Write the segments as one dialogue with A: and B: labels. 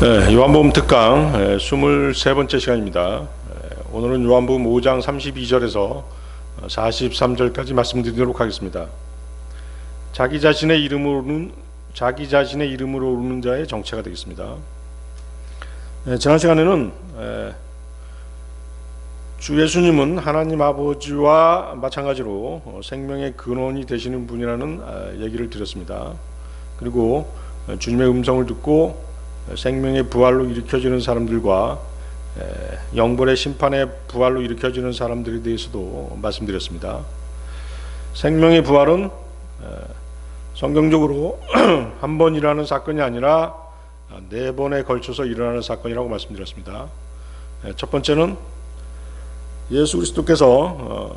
A: 요한복음 특강 23번째 시간입니다. 오늘은 요한복음 5장 32절에서 43절까지 말씀드리도록 하겠습니다. 자기 자신의 이름으로 오르는 자의 정체가 되겠습니다. 지난 시간에는 주 예수님은 하나님 아버지와 마찬가지로 생명의 근원이 되시는 분이라는 얘기를 드렸습니다. 그리고 주님의 음성을 듣고 생명의 부활로 일으켜지는 사람들과 영벌의 심판의 부활로 일으켜지는 사람들에 대해서도 말씀드렸습니다. 생명의 부활은 성경적으로 한 번 일어나는 사건이 아니라 4번에 걸쳐서 일어나는 사건이라고 말씀드렸습니다. 첫 번째는 예수 그리스도께서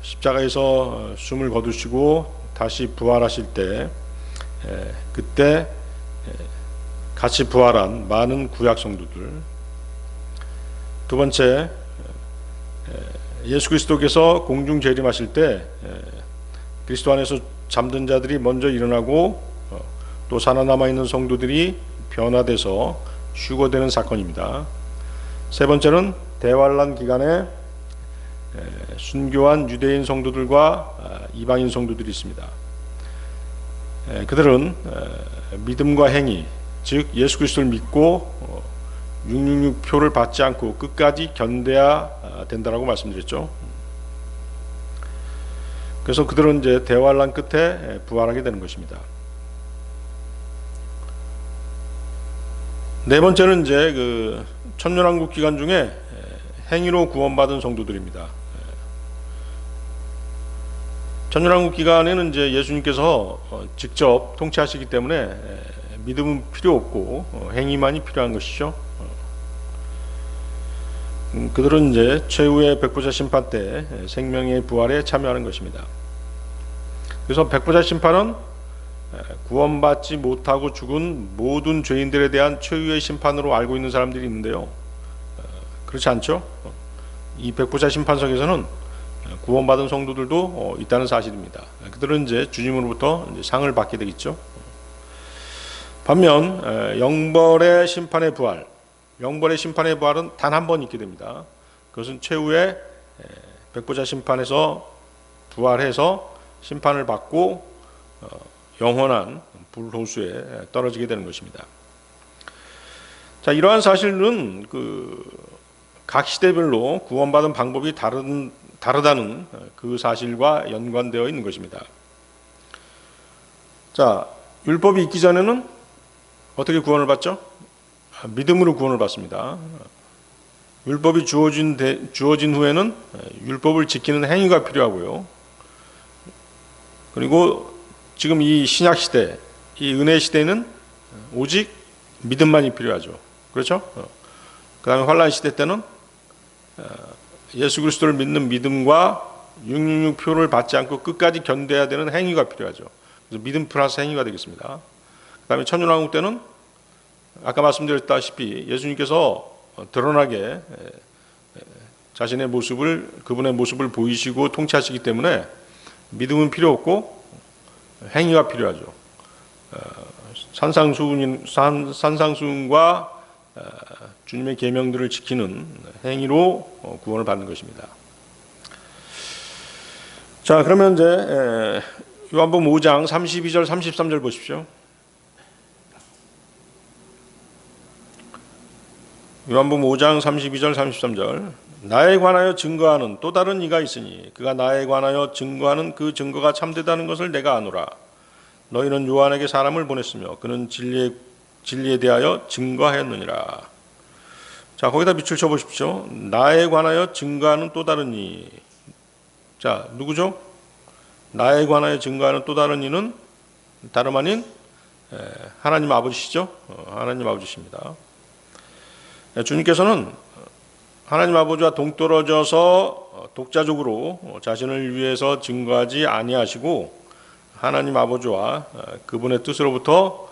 A: 십자가에서 숨을 거두시고 다시 부활하실 때 그때 같이 부활한 많은 구약 성도들. 두 번째, 예수 그리스도께서 공중 재림하실 때 그리스도 안에서 잠든 자들이 먼저 일어나고 또 살아남아 있는 성도들이 변화돼서 휴거되는 사건입니다. 세 번째는 대환란 기간에 순교한 유대인 성도들과 이방인 성도들이 있습니다. 그들은 믿음과 행위, 즉 예수 그리스도를 믿고 666표를 받지 않고 끝까지 견뎌야 된다라고 말씀드렸죠. 그래서 그들은 이제 대환란 끝에 부활하게 되는 것입니다. 네 번째는 이제 그 천년왕국 기간 중에 행위로 구원받은 성도들입니다. 천년왕국 기간에는 이제 예수님께서 직접 통치하시기 때문에 믿음은 필요 없고 행위만이 필요한 것이죠. 그들은 이제 최후의 백보자 심판 때 생명의 부활에 참여하는 것입니다. 그래서 백보자 심판은 구원받지 못하고 죽은 모든 죄인들에 대한 최후의 심판으로 알고 있는 사람들이 있는데요. 그렇지 않죠? 이 백보자 심판석에서는 구원받은 성도들도 있다는 사실입니다. 그들은 이제 주님으로부터 이제 상을 받게 되겠죠. 반면 영벌의 심판의 부활은 단 한 번 있게 됩니다. 그것은 최후의 백보자 심판에서 부활해서 심판을 받고 영원한 불호수에 떨어지게 되는 것입니다. 자, 이러한 사실은 각 시대별로 구원받은 방법이 다르다는 그 사실과 연관되어 있는 것입니다. 자, 율법이 있기 전에는 어떻게 구원을 받죠? 믿음으로 구원을 받습니다. 율법이 주어진 후에는 율법을 지키는 행위가 필요하고요. 그리고 지금 이 신약 시대, 이 은혜 시대는 오직 믿음만이 필요하죠. 그렇죠? 그 다음에 환란 시대 때는 예수 그리스도를 믿는 믿음과 666표를 받지 않고 끝까지 견뎌야 되는 행위가 필요하죠. 그래서 믿음 플러스 행위가 되겠습니다. 그 다음에 천년왕국 때는 아까 말씀드렸다시피 예수님께서 드러나게 자신의 모습을, 그분의 모습을 보이시고 통치하시기 때문에 믿음은 필요 없고 행위가 필요하죠. 산상수훈과 주님의 계명들을 지키는 행위로 구원을 받는 것입니다. 자, 그러면 이제 요한복음 5장 32절 33절 보십시오. 요한복음 5장 32절 33절. 나에 관하여 증거하는 또 다른 이가 있으니 그가 나에 관하여 증거하는 그 증거가 참되다는 것을 내가 아노라. 너희는 요한에게 사람을 보냈으며 그는 진리에 대하여 증거하였느니라. 자, 거기다 밑줄 쳐보십시오. 나에 관하여 증거하는 또 다른 이. 자, 누구죠? 나에 관하여 증거하는 또 다른 이는 다름 아닌 하나님 아버지시죠. 하나님 아버지십니다. 주님께서는 하나님 아버지와 동떨어져서 독자적으로 자신을 위해서 증거하지 아니하시고 하나님 아버지와 그분의 뜻으로부터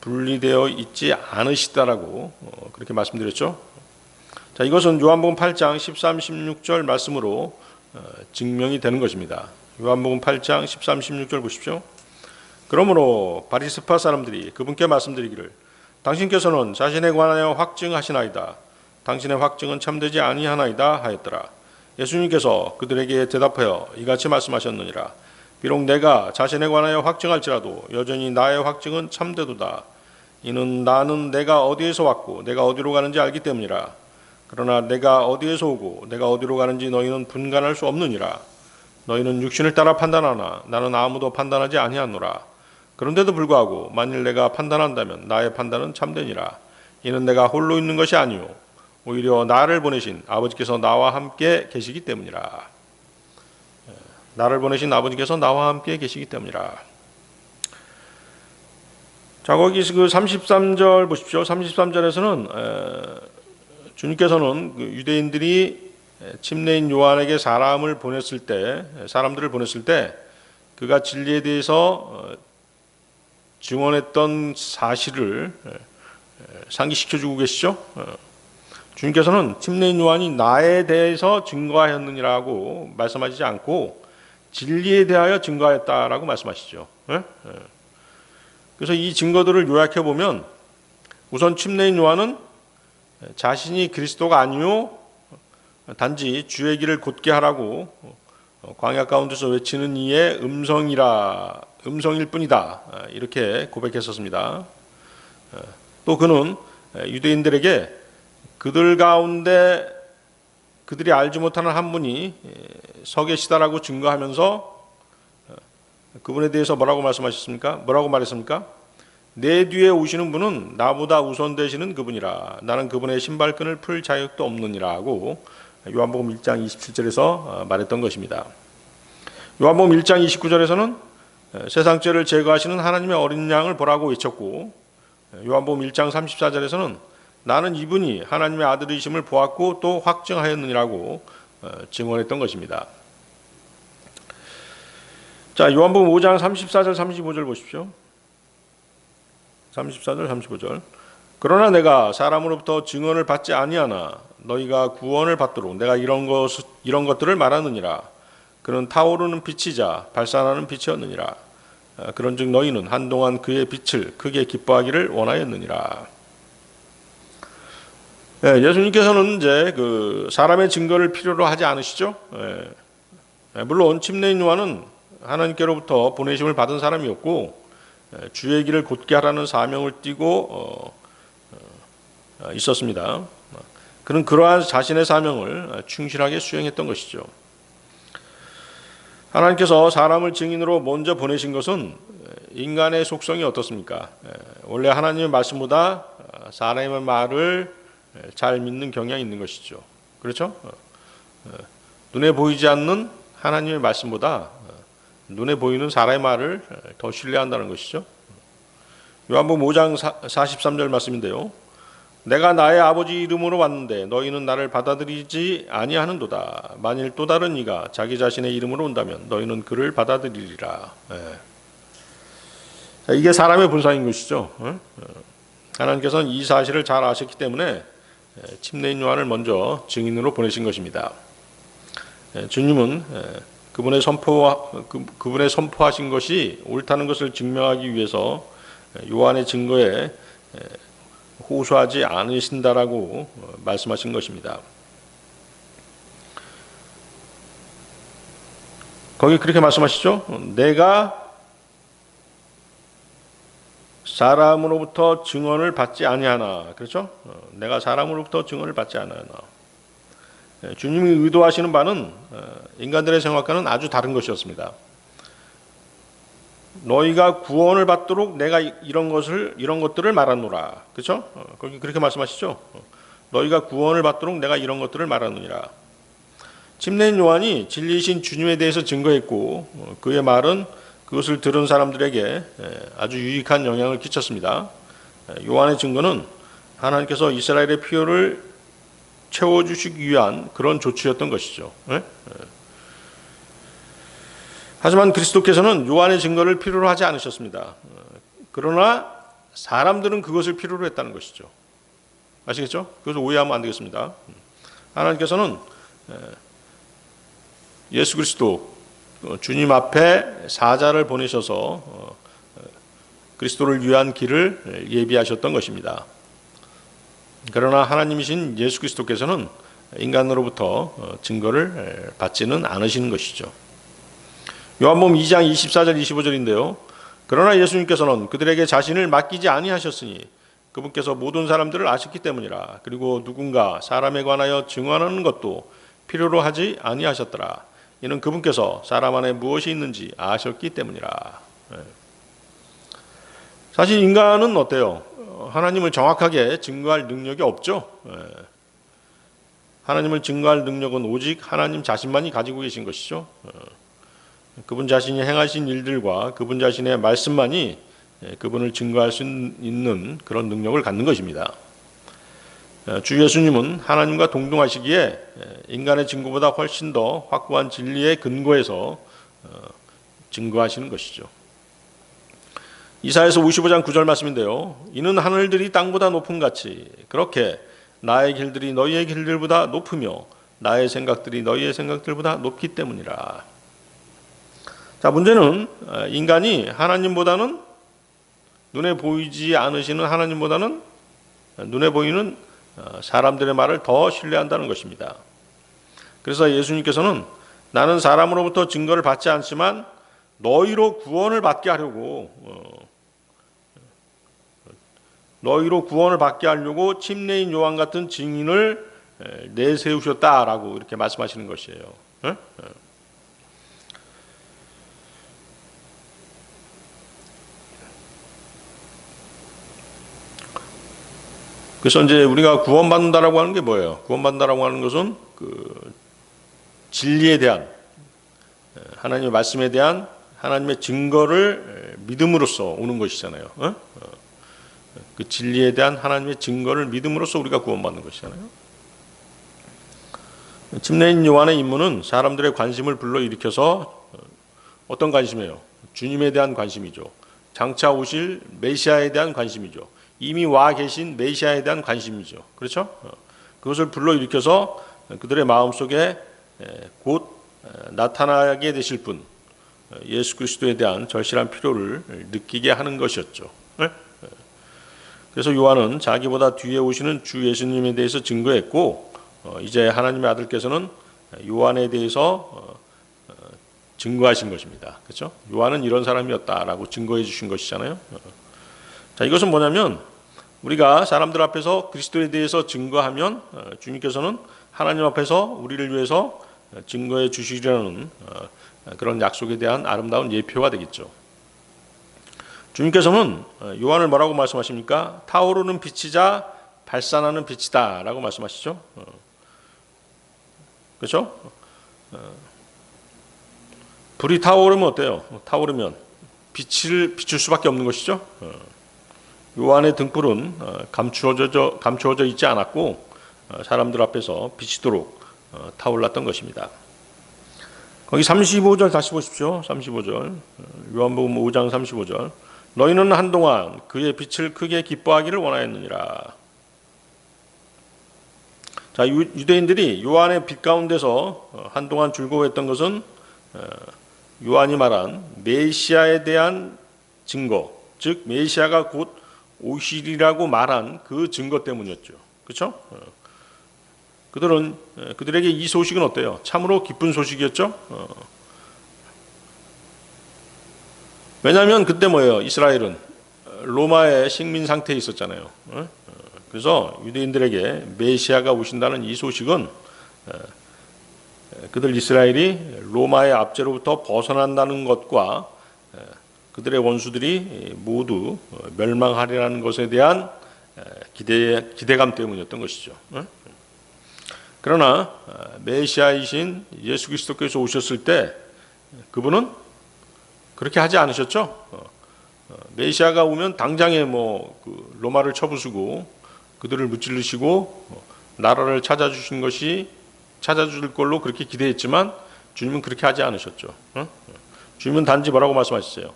A: 분리되어 있지 않으시다라고 그렇게 말씀드렸죠. 자, 이것은 요한복음 8장 13, 16절 말씀으로 증명이 되는 것입니다. 요한복음 8장 13, 16절 보십시오. 그러므로 바리새파 사람들이 그분께 말씀드리기를 당신께서는 자신에 관하여 확증하시나이다. 당신의 확증은 참되지 아니하나이다 하였더라. 예수님께서 그들에게 대답하여 이같이 말씀하셨느니라. 비록 내가 자신에 관하여 확증할지라도 여전히 나의 확증은 참되도다. 이는 나는 내가 어디에서 왔고 내가 어디로 가는지 알기 때문이라. 그러나 내가 어디에서 오고 내가 어디로 가는지 너희는 분간할 수 없느니라. 너희는 육신을 따라 판단하나 나는 아무도 판단하지 아니하노라. 그런데도 불구하고 만일 내가 판단한다면 나의 판단은 참되니라. 이는 내가 홀로 있는 것이 아니요 오히려 나를 보내신 아버지께서 나와 함께 계시기 때문이라. 나를 보내신 아버지께서 나와 함께 계시기 때문이라. 자, 거기 그 33절 보십시오. 33절에서는 주님께서는 그 유대인들이 침례인 요한에게 사람들을 보냈을 때 그가 진리에 대해서 증언했던 사실을 상기시켜주고 계시죠. 주님께서는 침례인 요한이 나에 대해서 증거하였느니라고 말씀하시지 않고 진리에 대하여 증거하였다라고 말씀하시죠. 그래서 이 증거들을 요약해 보면 우선 침례인 요한은 자신이 그리스도가 아니요 단지 주의 길을 곧게 하라고 광야 가운데서 외치는 이의 음성일 뿐이다 이렇게 고백했었습니다. 또 그는 유대인들에게 그들 가운데 그들이 알지 못하는 한 분이 서 계시다라고 증거하면서 그분에 대해서 뭐라고 말씀하셨습니까? 뭐라고 말했습니까? 내 뒤에 오시는 분은 나보다 우선되시는 그분이라. 나는 그분의 신발끈을 풀 자격도 없느니라고 요한복음 1장 27절에서 말했던 것입니다. 요한복음 1장 29절에서는 세상 죄를 제거하시는 하나님의 어린 양을 보라고 외쳤고, 요한복음 1장 34절에서는 나는 이분이 하나님의 아들이심을 보았고 또 확증하였느니라고 증언했던 것입니다. 자, 요한복음 5장 34절 35절 보십시오. 34절 35절. 그러나 내가 사람으로부터 증언을 받지 아니하나 너희가 구원을 받도록 내가 이런 것들을 말하느니라. 그는 타오르는 빛이자 발산하는 빛이었느니라. 그런즉 너희는 한동안 그의 빛을 크게 기뻐하기를 원하였느니라. 예수님께서는 이제 그 사람의 증거를 필요로 하지 않으시죠. 물론 침례인 요한은 하나님께로부터 보내심을 받은 사람이었고 주의 길을 곧게 하라는 사명을 띠고 있었습니다. 그는 그러한 자신의 사명을 충실하게 수행했던 것이죠. 하나님께서 사람을 증인으로 먼저 보내신 것은 인간의 속성이 어떻습니까? 원래 하나님의 말씀보다 사람의 말을 잘 믿는 경향이 있는 것이죠. 그렇죠? 눈에 보이지 않는 하나님의 말씀보다 눈에 보이는 사람의 말을 더 신뢰한다는 것이죠. 요한복음 5장 43절 말씀인데요. 내가 나의 아버지 이름으로 왔는데 너희는 나를 받아들이지 아니하는도다. 만일 또 다른 이가 자기 자신의 이름으로 온다면 너희는 그를 받아들이리라. 이게 사람의 본성인 것이죠. 하나님께서는 이 사실을 잘 아셨기 때문에 침례인 요한을 먼저 증인으로 보내신 것입니다. 주님은 그분의 선포하신 것이 옳다는 것을 증명하기 위해서 요한의 증거에 호소하지 않으신다라고 말씀하신 것입니다. 거기 그렇게 말씀하시죠. 내가 사람으로부터 증언을 받지 아니하나. 그렇죠? 내가 사람으로부터 증언을 받지 아니하나. 주님이 의도하시는 바는 인간들의 생각과는 아주 다른 것이었습니다. 너희가 구원을 받도록 내가 이런 것들을 말하노라. 그렇죠? 거기 그렇게 말씀하시죠. 너희가 구원을 받도록 내가 이런 것들을 말하느니라. 침례인 요한이 진리이신 주님에 대해서 증거했고 그의 말은 그것을 들은 사람들에게 아주 유익한 영향을 끼쳤습니다. 요한의 증거는 하나님께서 이스라엘의 필요를 채워주시기 위한 그런 조치였던 것이죠. 하지만 그리스도께서는 요한의 증거를 필요로 하지 않으셨습니다. 그러나 사람들은 그것을 필요로 했다는 것이죠. 아시겠죠? 그것을 오해하면 안 되겠습니다. 하나님께서는 예수 그리스도 주님 앞에 사자를 보내셔서 그리스도를 위한 길을 예비하셨던 것입니다. 그러나 하나님이신 예수 그리스도께서는 인간으로부터 증거를 받지는 않으시는 것이죠. 요한복음 2장 24절 25절인데요. 그러나 예수님께서는 그들에게 자신을 맡기지 아니하셨으니 그분께서 모든 사람들을 아셨기 때문이라. 그리고 누군가 사람에 관하여 증언하는 것도 필요로 하지 아니하셨더라. 이는 그분께서 사람 안에 무엇이 있는지 아셨기 때문이라. 사실 인간은 어때요? 하나님을 정확하게 증거할 능력이 없죠. 하나님을 증거할 능력은 오직 하나님 자신만이 가지고 계신 것이죠. 그분 자신이 행하신 일들과 그분 자신의 말씀만이 그분을 증거할 수 있는 그런 능력을 갖는 것입니다. 주 예수님은 하나님과 동등하시기에 인간의 증거보다 훨씬 더 확고한 진리의 근거에서 증거하시는 것이죠. 이사야서 55장 9절 말씀인데요. 이는 하늘들이 땅보다 높음 같이 그렇게 나의 길들이 너희의 길들보다 높으며 나의 생각들이 너희의 생각들보다 높기 때문이라. 자, 문제는 인간이 하나님보다는 눈에 보이지 않으시는 하나님보다는 눈에 보이는 사람들의 말을 더 신뢰한다는 것입니다. 그래서 예수님께서는 나는 사람으로부터 증거를 받지 않지만 너희로 구원을 받게 하려고 침례인 요한 같은 증인을 내세우셨다라고 이렇게 말씀하시는 것이에요. 그래서 이제 우리가 구원받는다라고 하는 게 뭐예요? 구원받는다라고 하는 것은 그 진리에 대한 하나님의 말씀에 대한 하나님의 증거를 믿음으로써 오는 것이잖아요. 그 진리에 대한 하나님의 증거를 믿음으로써 우리가 구원받는 것이잖아요. 침례인 요한의 임무는 사람들의 관심을 불러일으켜서 어떤 관심이에요? 주님에 대한 관심이죠. 장차 오실 메시아에 대한 관심이죠. 이미 와 계신 메시아에 대한 관심이죠. 그렇죠? 그것을 불러일으켜서 그들의 마음속에 곧 나타나게 되실 분 예수 그리스도에 대한 절실한 필요를 느끼게 하는 것이었죠. 그래서 요한은 자기보다 뒤에 오시는 주 예수님에 대해서 증거했고 이제 하나님의 아들께서는 요한에 대해서 증거하신 것입니다. 그렇죠? 요한은 이런 사람이었다라고 증거해 주신 것이잖아요. 자, 이것은 뭐냐면 우리가 사람들 앞에서 그리스도에 대해서 증거하면 주님께서는 하나님 앞에서 우리를 위해서 증거해 주시려는 그런 약속에 대한 아름다운 예표가 되겠죠. 주님께서는 요한을 뭐라고 말씀하십니까? 타오르는 빛이자 발산하는 빛이다 라고 말씀하시죠. 그렇죠? 불이 타오르면 어때요? 타오르면 빛을 비출 수밖에 없는 것이죠. 요한의 등불은 감추어져 있지 않았고 사람들 앞에서 비치도록 타올랐던 것입니다. 거기 35절 다시 보십시오. 35절 요한복음 5장 35절 너희는 한동안 그의 빛을 크게 기뻐하기를 원하였느니라. 자, 유대인들이 요한의 빛 가운데서 한동안 즐거워했던 것은 요한이 말한 메시아에 대한 증거, 즉 메시아가 곧 오시리라고 말한 그 증거 때문이었죠. 그렇죠? 그들에게 이 소식은 어때요? 참으로 기쁜 소식이었죠. 왜냐하면 그때 뭐예요? 이스라엘은 로마의 식민 상태에 있었잖아요. 그래서 유대인들에게 메시아가 오신다는 이 소식은 그들 이스라엘이 로마의 압제로부터 벗어난다는 것과 그들의 원수들이 모두 멸망하리라는 것에 대한 기대감 때문이었던 것이죠. 그러나 메시아이신 예수 그리스도께서 오셨을 때 그분은 그렇게 하지 않으셨죠. 메시아가 오면 당장에 그 로마를 쳐부수고 그들을 무찌르시고 나라를 찾아줄 걸로 그렇게 기대했지만 주님은 그렇게 하지 않으셨죠. 주님은 단지 뭐라고 말씀하셨어요?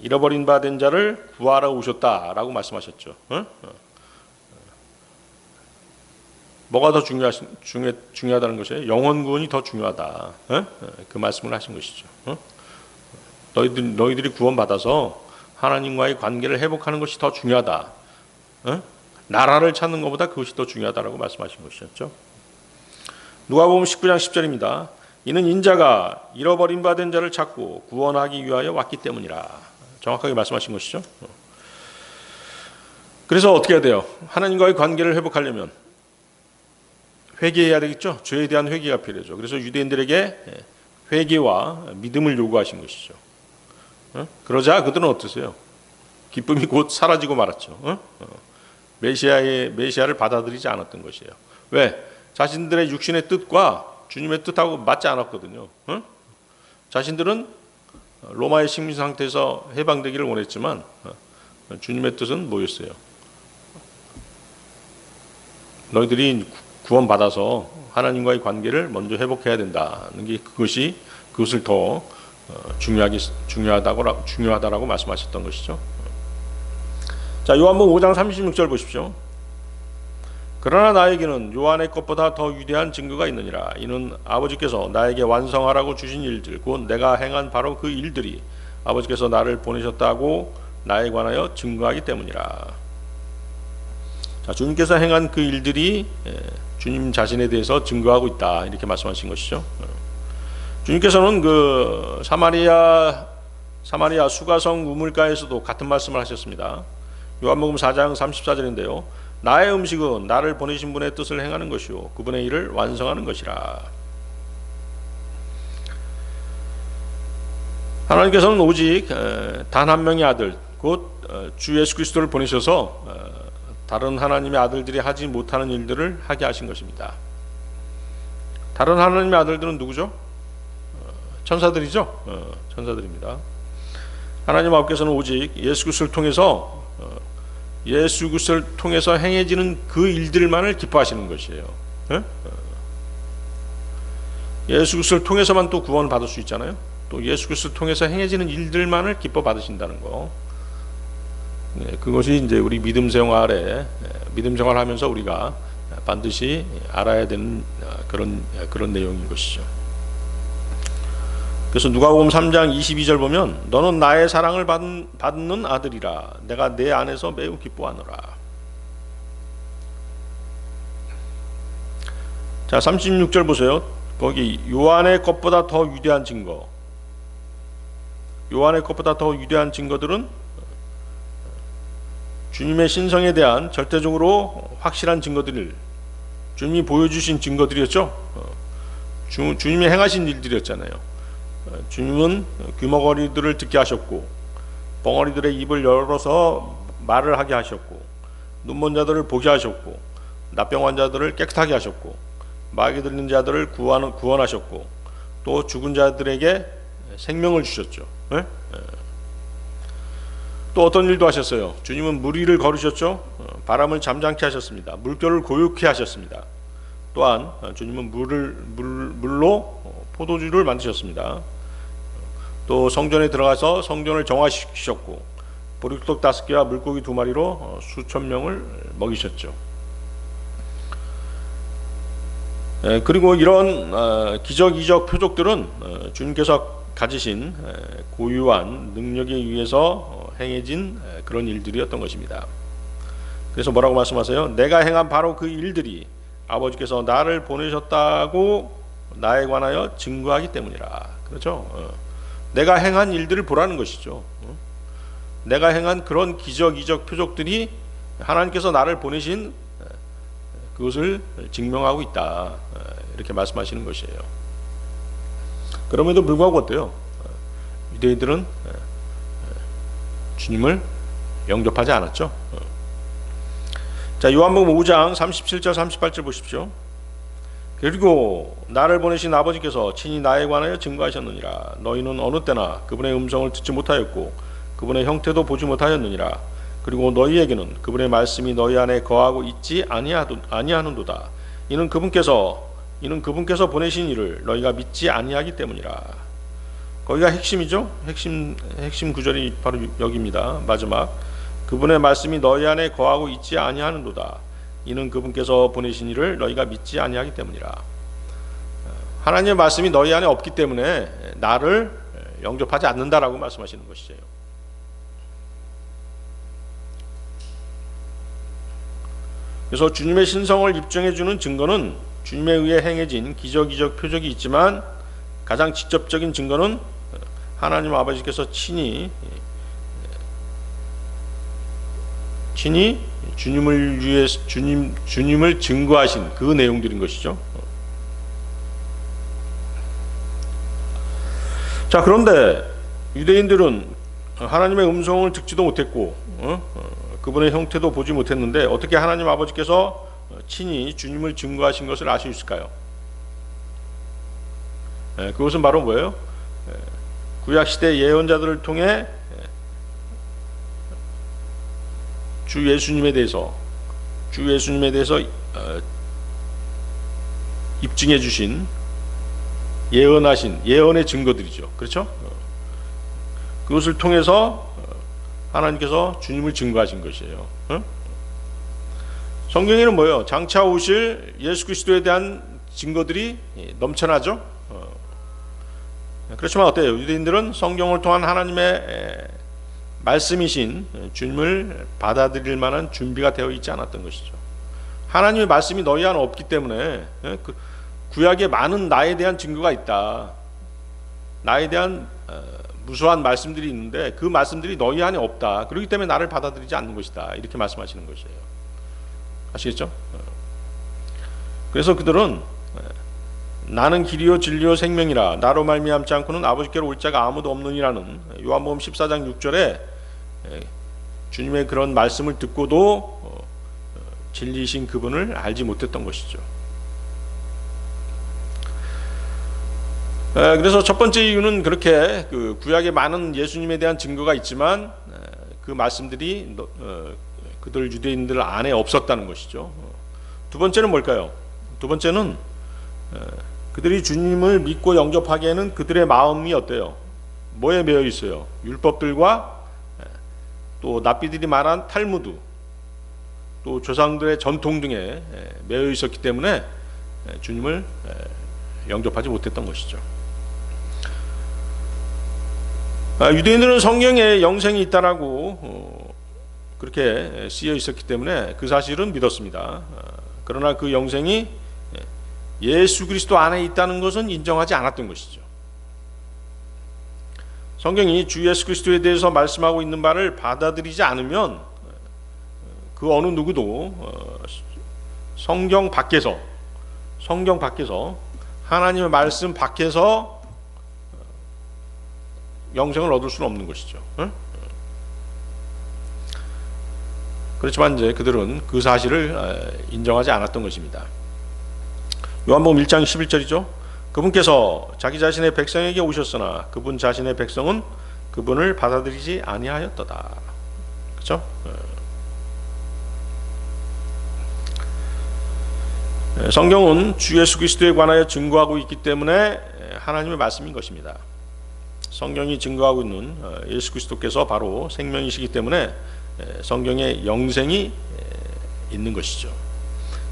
A: 잃어버린 바 된 자를 구하러 오셨다라고 말씀하셨죠. 뭐가 더 중요하다는 것이에요? 영혼 구원이 더 중요하다. 그 말씀을 하신 것이죠. 너희들이 구원받아서 하나님과의 관계를 회복하는 것이 더 중요하다. 나라를 찾는 것보다 그것이 더 중요하다라고 말씀하신 것이었죠. 누가복음 19장 10절입니다. 이는 인자가 잃어버린 바 된 자를 찾고 구원하기 위하여 왔기 때문이라. 정확하게 말씀하신 것이죠. 그래서 어떻게 해야 돼요? 하나님과의 관계를 회복하려면 회개해야 되겠죠. 죄에 대한 회개가 필요하죠. 그래서 유대인들에게 회개와 믿음을 요구하신 것이죠. 그러자 그들은 어떠세요? 기쁨이 곧 사라지고 말았죠. 메시아를 받아들이지 않았던 것이에요. 왜? 자신들의 육신의 뜻과 주님의 뜻하고 맞지 않았거든요. 자신들은 로마의 식민 상태에서 해방되기를 원했지만 주님의 뜻은 뭐였어요? 너희들이 구원받아서 하나님과의 관계를 먼저 회복해야 된다는 게 그것을 더 중요하다라고 말씀하셨던 것이죠. 자, 요한복음 5장 36절 보십시오. 그러나 나에게는 요한의 것보다 더 위대한 증거가 있느니라. 이는 아버지께서 나에게 완성하라고 주신 일들, 곧 내가 행한 바로 그 일들이 아버지께서 나를 보내셨다고 나에 관하여 증거하기 때문이라. 자, 주님께서 행한 그 일들이 주님 자신에 대해서 증거하고 있다, 이렇게 말씀하신 것이죠. 주님께서는 그 사마리아 수가성 우물가에서도 같은 말씀을 하셨습니다. 요한복음 4장 34절인데요. 나의 음식은 나를 보내신 분의 뜻을 행하는 것이요 그분의 일을 완성하는 것이라. 하나님께서는 오직 단 한 명의 아들, 곧 주 예수 그리스도를 보내셔서 다른 하나님의 아들들이 하지 못하는 일들을 하게 하신 것입니다. 다른 하나님의 아들들은 누구죠? 천사들이죠. 천사들입니다. 하나님 아버지께서는 오직 예수 그리스도를 통해서 행해지는 그 일들만을 기뻐하시는 것이에요. 예수 그리스도를 통해서만 또 구원을 받을 수 있잖아요. 또 예수 그리스도를 통해서 행해지는 일들만을 기뻐 받으신다는 거. 그것이 이제 우리 믿음 생활하면서 우리가 반드시 알아야 되는 그런 내용인 것이죠. 그래서 누가복음 3장 22절 보면 너는 나의 사랑을 받는 아들이라 내가 내 안에서 매우 기뻐하노라. 자, 36절 보세요. 거기 요한의 것보다 더 위대한 증거. 요한의 것보다 더 위대한 증거들은 주님의 신성에 대한 절대적으로 확실한 증거들을 주님이 보여주신 증거들이었죠. 주님이 행하신 일들이었잖아요. 주님은 귀머거리들을 듣게 하셨고 벙어리들의 입을 열어서 말을 하게 하셨고 눈먼 자들을 보게 하셨고 나병 환자들을 깨끗하게 하셨고 마귀 들린 자들을 구원하셨고 또 죽은 자들에게 생명을 주셨죠. 또 어떤 일도 하셨어요? 주님은 물 위를 걸으셨죠. 바람을 잠잠케 하셨습니다. 물결을 고요케 하셨습니다. 또한 주님은 물로 포도주를 만드셨습니다. 또 성전에 들어가서 성전을 정화시키셨고 보리떡 5개와 물고기 2마리로 수천 명을 먹이셨죠. 그리고 이런 기적, 이적, 표적들은 주님께서 가지신 고유한 능력에 의해서 행해진 그런 일들이었던 것입니다. 그래서 뭐라고 말씀하세요? 내가 행한 바로 그 일들이 아버지께서 나를 보내셨다고 나에 관하여 증거하기 때문이라. 그렇죠? 내가 행한 일들을 보라는 것이죠. 내가 행한 그런 기적, 이적, 표적들이 하나님께서 나를 보내신 그것을 증명하고 있다, 이렇게 말씀하시는 것이에요. 그럼에도 불구하고 어때요? 유대인들은 주님을 영접하지 않았죠. 자, 요한복음 5장 37절 38절 보십시오. 그리고 나를 보내신 아버지께서 친히 나에 관하여 증거하셨느니라. 너희는 어느 때나 그분의 음성을 듣지 못하였고 그분의 형태도 보지 못하였느니라. 그리고 너희에게는 그분의 말씀이 너희 안에 거하고 있지 아니하는도다. 이는 그분께서 보내신 이를 너희가 믿지 아니하기 때문이라. 거기가 핵심이죠. 핵심 구절이 바로 여기입니다. 마지막, 그분의 말씀이 너희 안에 거하고 있지 아니하는도다. 이는 그분께서 보내신 이를 너희가 믿지 아니하기 때문이라. 하나님의 말씀이 너희 안에 없기 때문에 나를 영접하지 않는다라고 말씀하시는 것이에요. 그래서 주님의 신성을 입증해 주는 증거는 주님에 의해 행해진 기적이적 표적이 있지만 가장 직접적인 증거는 하나님 아버지께서 친히 주님을 증거하신 그 내용들인 것이죠. 자, 그런데 유대인들은 하나님의 음성을 듣지도 못했고 그분의 형태도 보지 못했는데 어떻게 하나님 아버지께서 친히 주님을 증거하신 것을 알 수 있을까요? 그것은 바로 뭐예요? 구약시대 예언자들을 통해 주 예수님에 대해서 입증해 주신 예언하신 예언의 증거들이죠. 그렇죠? 그것을 통해서 하나님께서 주님을 증거하신 것이에요. 성경에는 뭐예요? 장차 오실 예수 그리스도에 대한 증거들이 넘쳐나죠. 그렇지만 어때요? 유대인들은 성경을 통한 하나님의 말씀이신 주님을 받아들일 만한 준비가 되어 있지 않았던 것이죠. 하나님의 말씀이 너희 안에 없기 때문에 구약에 많은 나에 대한 증거가 있다. 나에 대한 무수한 말씀들이 있는데 그 말씀들이 너희 안에 없다. 그렇기 때문에 나를 받아들이지 않는 것이다. 이렇게 말씀하시는 것이에요. 아시겠죠? 그래서 그들은 나는 길이요 진리요 생명이라 나로 말미암지 않고는 아버지께로 올 자가 아무도 없느니라는 요한복음 14장 6절에 주님의 그런 말씀을 듣고도 진리이신 그분을 알지 못했던 것이죠. 그래서 첫 번째 이유는 그렇게 그 구약에 많은 예수님에 대한 증거가 있지만 그 말씀들이 그들 유대인들 안에 없었다는 것이죠. 두 번째는 뭘까요? 두 번째는 그들이 주님을 믿고 영접하기에는 그들의 마음이 어때요? 뭐에 매여 있어요? 율법들과 또 랍비들이 말한 탈무드, 또 조상들의 전통 등에 매여 있었기 때문에 주님을 영접하지 못했던 것이죠. 유대인들은 성경에 영생이 있다라고 그렇게 쓰여 있었기 때문에 그 사실은 믿었습니다. 그러나 그 영생이 예수 그리스도 안에 있다는 것은 인정하지 않았던 것이죠. 성경이 주 예수 그리스도에 대해서 말씀하고 있는 바를 받아들이지 않으면 그 어느 누구도 성경 밖에서 하나님의 말씀 밖에서 영생을 얻을 수는 없는 것이죠. 그렇지만 이제 그들은 그 사실을 인정하지 않았던 것입니다. 요한복음 1장 11절이죠. 그분께서 자기 자신의 백성에게 오셨으나 그분 자신의 백성은 그분을 받아들이지 아니하였도다. 그렇죠? 성경은 주 예수 그리스도에 관하여 증거하고 있기 때문에 하나님의 말씀인 것입니다. 성경이 증거하고 있는 예수 그리스도께서 바로 생명이시기 때문에 성경에 영생이 있는 것이죠.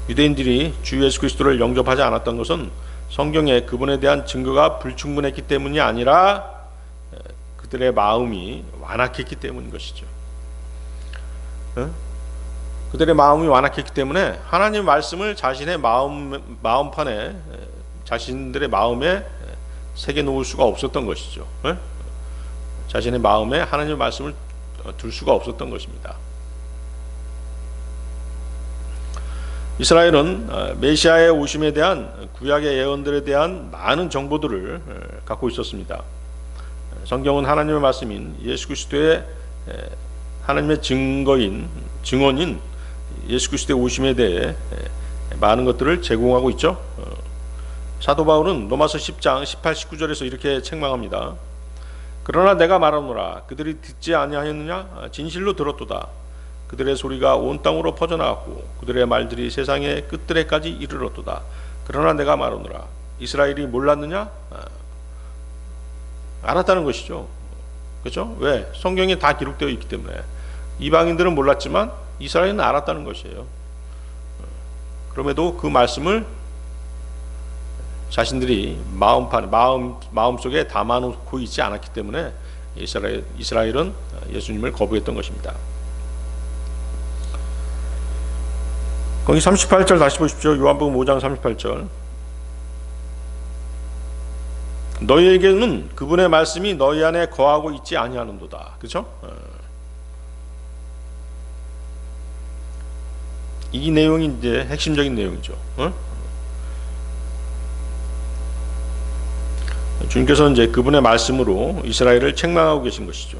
A: 유대인들이 주 예수 그리스도를 영접하지 않았던 것은 성경에 그분에 대한 증거가 불충분했기 때문이 아니라 그들의 마음이 완악했기 때문인 것이죠. 그들의 마음이 완악했기 때문에 하나님의 말씀을 자신의 마음판에 자신들의 마음에 새겨 놓을 수가 없었던 것이죠. 자신의 마음에 하나님의 말씀을 둘 수가 없었던 것입니다. 이스라엘은 메시아의 오심에 대한 구약의 예언들에 대한 많은 정보들을 갖고 있었습니다. 성경은 하나님의 말씀인 예수 그리스도의 하나님의 증언인 예수 그리스도의 오심에 대해 많은 것들을 제공하고 있죠. 사도 바울은 로마서 10장 18, 19절에서 이렇게 책망합니다. 그러나 내가 말하노라 그들이 듣지 아니하였느냐 진실로 들었도다. 그들의 소리가 온 땅으로 퍼져나갔고 그들의 말들이 세상의 끝들에까지 이르렀도다. 그러나 내가 말하노라 이스라엘이 몰랐느냐? 알았다는 것이죠. 그렇죠? 왜? 성경에 다 기록되어 있기 때문에. 이방인들은 몰랐지만 이스라엘은 알았다는 것이에요. 그럼에도 그 말씀을 자신들이 마음속에 담아놓고 있지 않았기 때문에 이스라엘은 예수님을 거부했던 것입니다. 거기 38절 다시 보십시오. 요한복음 5장 38절. 너희에게는 그분의 말씀이 너희 안에 거하고 있지 아니하는도다. 그렇죠? 이 내용이 이제 핵심적인 내용이죠. 주님께서는 이제 그분의 말씀으로 이스라엘을 책망하고 계신 것이죠.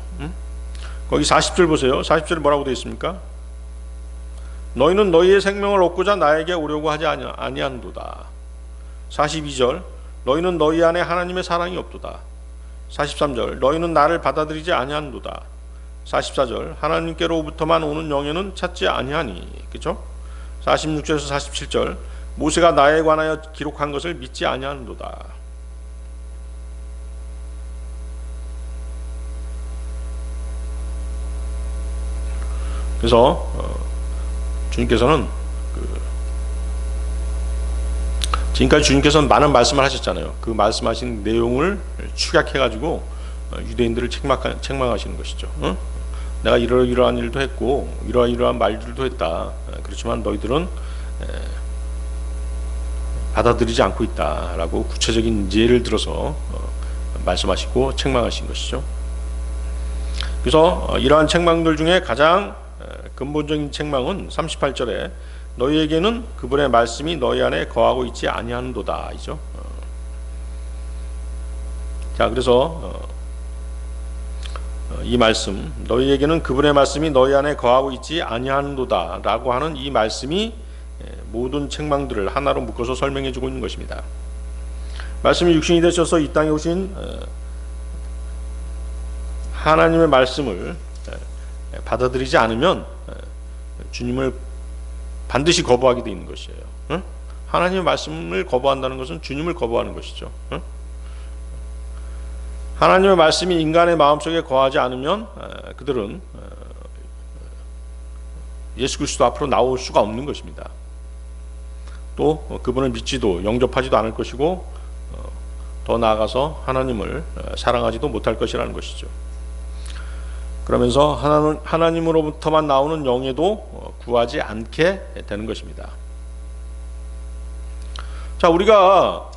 A: 거기 40절 보세요. 40절에 뭐라고 되어 있습니까? 너희는 너희의 생명을 얻고자 나에게 오려고 하지 아니한도다. 42절 너희는 너희 안에 하나님의 사랑이 없도다. 43절 너희는 나를 받아들이지 아니한도다. 44절 하나님께로부터만 오는 영예는 찾지 아니하니. 그렇죠? 46절에서 47절 모세가 나에 관하여 기록한 것을 믿지 아니하는도다. 그래서 주님께서는 지금까지 주님께서는 많은 말씀을 하셨잖아요. 그 말씀하신 내용을 축약해가지고 유대인들을 책망하시는 것이죠. 내가 이러이러한 일도 했고 이러이러한 말들도 했다. 그렇지만 너희들은 받아들이지 않고 있다라고 구체적인 예를 들어서 말씀하시고 책망하신 것이죠. 그래서 이러한 책망들 중에 가장 근본적인 책망은 38절에 너희에게는 그분의 말씀이 너희 안에 거하고 있지 아니하는도다 이죠. 자, 그래서 이 말씀 너희에게는 그분의 말씀이 너희 안에 거하고 있지 아니하는도다 라고 하는 이 말씀이 모든 책망들을 하나로 묶어서 설명해 주고 있는 것입니다. 말씀이 육신이 되셔서 이 땅에 오신 하나님의 말씀을 받아들이지 않으면 주님을 반드시 거부하게 되어 있는 것이에요. 하나님의 말씀을 거부한다는 것은 주님을 거부하는 것이죠. 하나님의 말씀이 인간의 마음속에 거하지 않으면 그들은 예수 그리스도 앞으로 나올 수가 없는 것입니다. 또 그분을 믿지도 영접하지도 않을 것이고 더 나아가서 하나님을 사랑하지도 못할 것이라는 것이죠. 그러면서 하나님으로부터만 나오는 영예도 구하지 않게 되는 것입니다. 자, 우리가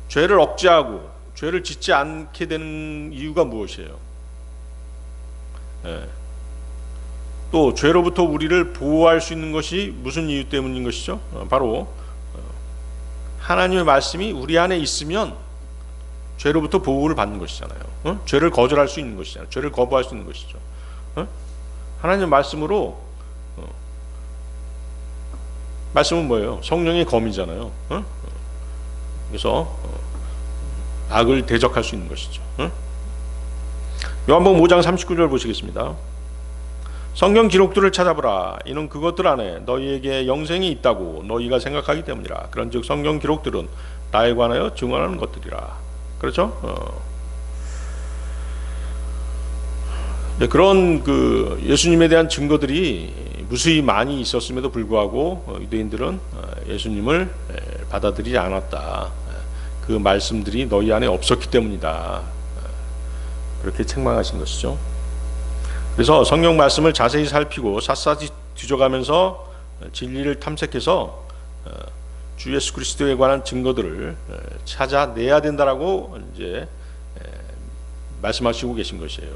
A: 죄를 억제하고 죄를 짓지 않게 되는 이유가 무엇이에요? 또 죄로부터 우리를 보호할 수 있는 것이 무슨 이유 때문인 것이죠? 바로 하나님의 말씀이 우리 안에 있으면 죄로부터 보호를 받는 것이잖아요. 죄를 거절할 수 있는 것이잖아요. 죄를 거부할 수 있는 것이죠. 하나님의 말씀으로 말씀은 뭐예요? 성령의 검이잖아요. 그래서 악을 대적할 수 있는 것이죠. 요한복음 5장 39절 보시겠습니다. 성경 기록들을 찾아보라. 이는 그것들 안에 너희에게 영생이 있다고 너희가 생각하기 때문이라. 그런즉 성경 기록들은 나에 관하여 증언하는 것들이라. 그렇죠? 그런 예수님에 대한 증거들이 무수히 많이 있었음에도 불구하고 유대인들은 예수님을 받아들이지 않았다. 그 말씀들이 너희 안에 없었기 때문이다. 그렇게 책망하신 것이죠. 그래서 성경 말씀을 자세히 살피고 샅샅이 뒤져가면서 진리를 탐색해서 주 예수 그리스도에 관한 증거들을 찾아내야 된다라고 이제 말씀하시고 계신 것이에요.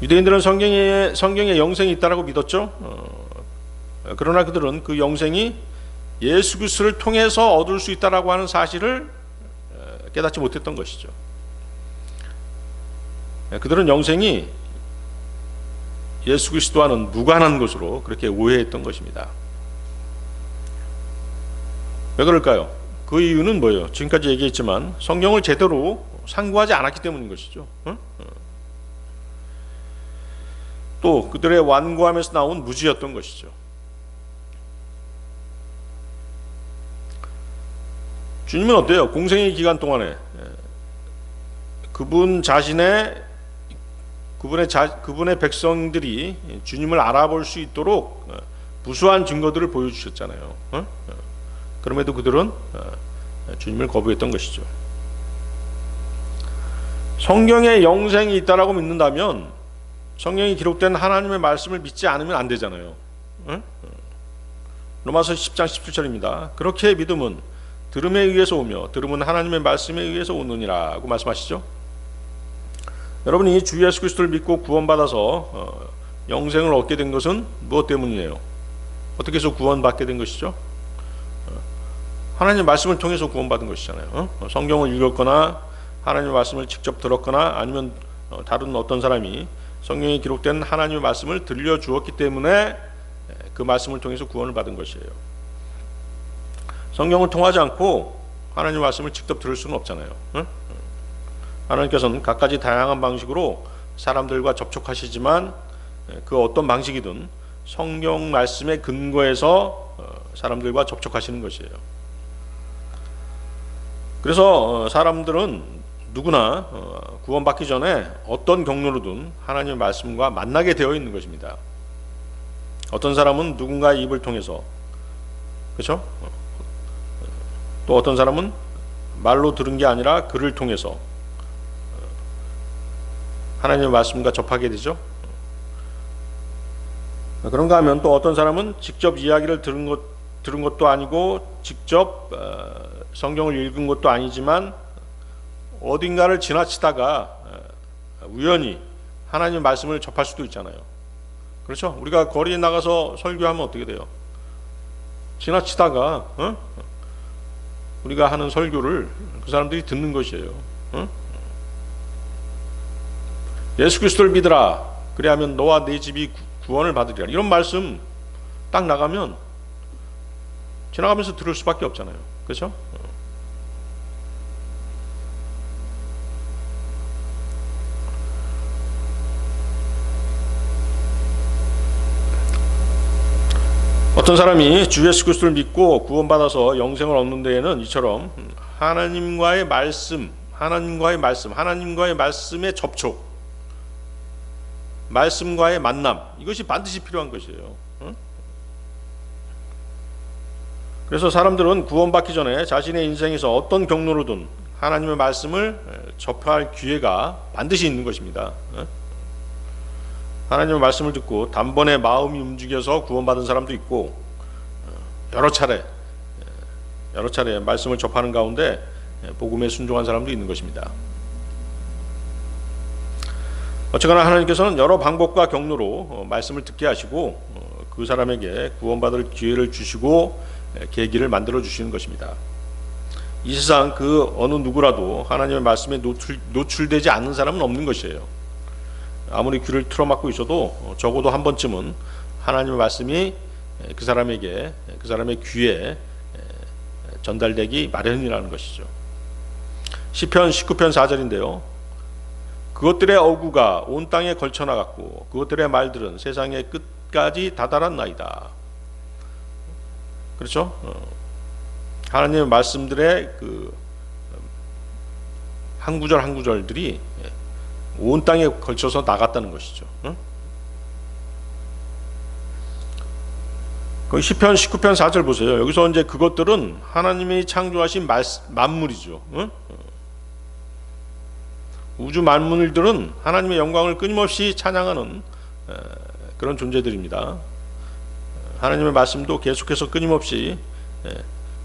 A: 유대인들은 성경에 영생이 있다라고 믿었죠. 그러나 그들은 그 영생이 예수 그리스도를 통해서 얻을 수 있다라고 하는 사실을 깨닫지 못했던 것이죠. 그들은 영생이 예수 그리스도와는 무관한 것으로 그렇게 오해했던 것입니다. 왜 그럴까요? 그 이유는 뭐예요? 지금까지 얘기했지만 성경을 제대로 상고하지 않았기 때문인 것이죠. 또 그들의 완고함에서 나온 무지였던 것이죠. 주님은 어때요? 공생의 기간 동안에 그분의 백성들이 주님을 알아볼 수 있도록 무수한 증거들을 보여주셨잖아요. 그럼에도 그들은 주님을 거부했던 것이죠. 성경에 영생이 있다라고 믿는다면 성경이 기록된 하나님의 말씀을 믿지 않으면 안 되잖아요. 응? 로마서 10장 17절입니다. 그렇게 믿음은 들음에 의해서 오며 들음은 하나님의 말씀에 의해서 오느니라고 말씀하시죠. 여러분이 주 예수 그리스도를 믿고 구원받아서 영생을 얻게 된 것은 무엇 때문이에요? 어떻게 해서 구원받게 된 것이죠? 하나님의 말씀을 통해서 구원받은 것이잖아요. 성경을 읽었거나 하나님의 말씀을 직접 들었거나 아니면 다른 어떤 사람이 성경에 기록된 하나님의 말씀을 들려주었기 때문에 그 말씀을 통해서 구원을 받은 것이에요. 성경을 통하지 않고 하나님의 말씀을 직접 들을 수는 없잖아요. 하나님께서는 갖가지 다양한 방식으로 사람들과 접촉하시지만 그 어떤 방식이든 성경 말씀에 근거해서 사람들과 접촉하시는 것이에요. 그래서 사람들은 누구나 구원받기 전에 어떤 경로로든 하나님의 말씀과 만나게 되어 있는 것입니다. 어떤 사람은 누군가의 입을 통해서, 그렇죠? 또 어떤 사람은 말로 들은 게 아니라 글을 통해서 하나님의 말씀과 접하게 되죠. 그런가 하면 또 어떤 사람은 직접 이야기를 들은 것도 아니고 직접 성경을 읽은 것도 아니지만 어딘가를 지나치다가 우연히 하나님의 말씀을 접할 수도 있잖아요. 그렇죠? 우리가 거리에 나가서 설교하면 어떻게 돼요? 지나치다가 우리가 하는 설교를 그 사람들이 듣는 것이에요. 예수 그리스도를 믿으라. 그래야면 너와 네 집이 구원을 받으리라. 이런 말씀 딱 나가면 지나가면서 들을 수밖에 없잖아요. 그렇죠? 어떤 사람이 주 예수 그리스도를 믿고 구원받아서 영생을 얻는 데에는 이처럼 하나님과의 말씀의 접촉, 말씀과의 만남, 이것이 반드시 필요한 것이에요. 그래서 사람들은 구원받기 전에 자신의 인생에서 어떤 경로로든 하나님의 말씀을 접할 기회가 반드시 있는 것입니다. 하나님의 말씀을 듣고 단번에 마음이 움직여서 구원받은 사람도 있고 여러 차례 말씀을 접하는 가운데 복음에 순종한 사람도 있는 것입니다. 어쨌거나 하나님께서는 여러 방법과 경로로 말씀을 듣게 하시고 그 사람에게 구원받을 기회를 주시고 계기를 만들어 주시는 것입니다. 이 세상 그 어느 누구라도 하나님의 말씀에 노출되지 않는 사람은 없는 것이에요. 아무리 귀를 틀어막고 있어도 적어도 한 번쯤은 하나님의 말씀이 그 사람의 귀에 전달되기 마련이라는 것이죠. 시편 19편 4절인데요. 그것들의 어구가 온 땅에 걸쳐나갔고 그것들의 말들은 세상의 끝까지 다다랐나이다. 그렇죠? 하나님의 말씀들의 그 한 구절 한 구절들이 온 땅에 걸쳐서 나갔다는 것이죠. 거기 시편 19편 4절 보세요. 여기서 이제 그것들은 하나님이 창조하신 만물이죠. 우주 만물들은 하나님의 영광을 끊임없이 찬양하는 그런 존재들입니다. 하나님의 말씀도 계속해서 끊임없이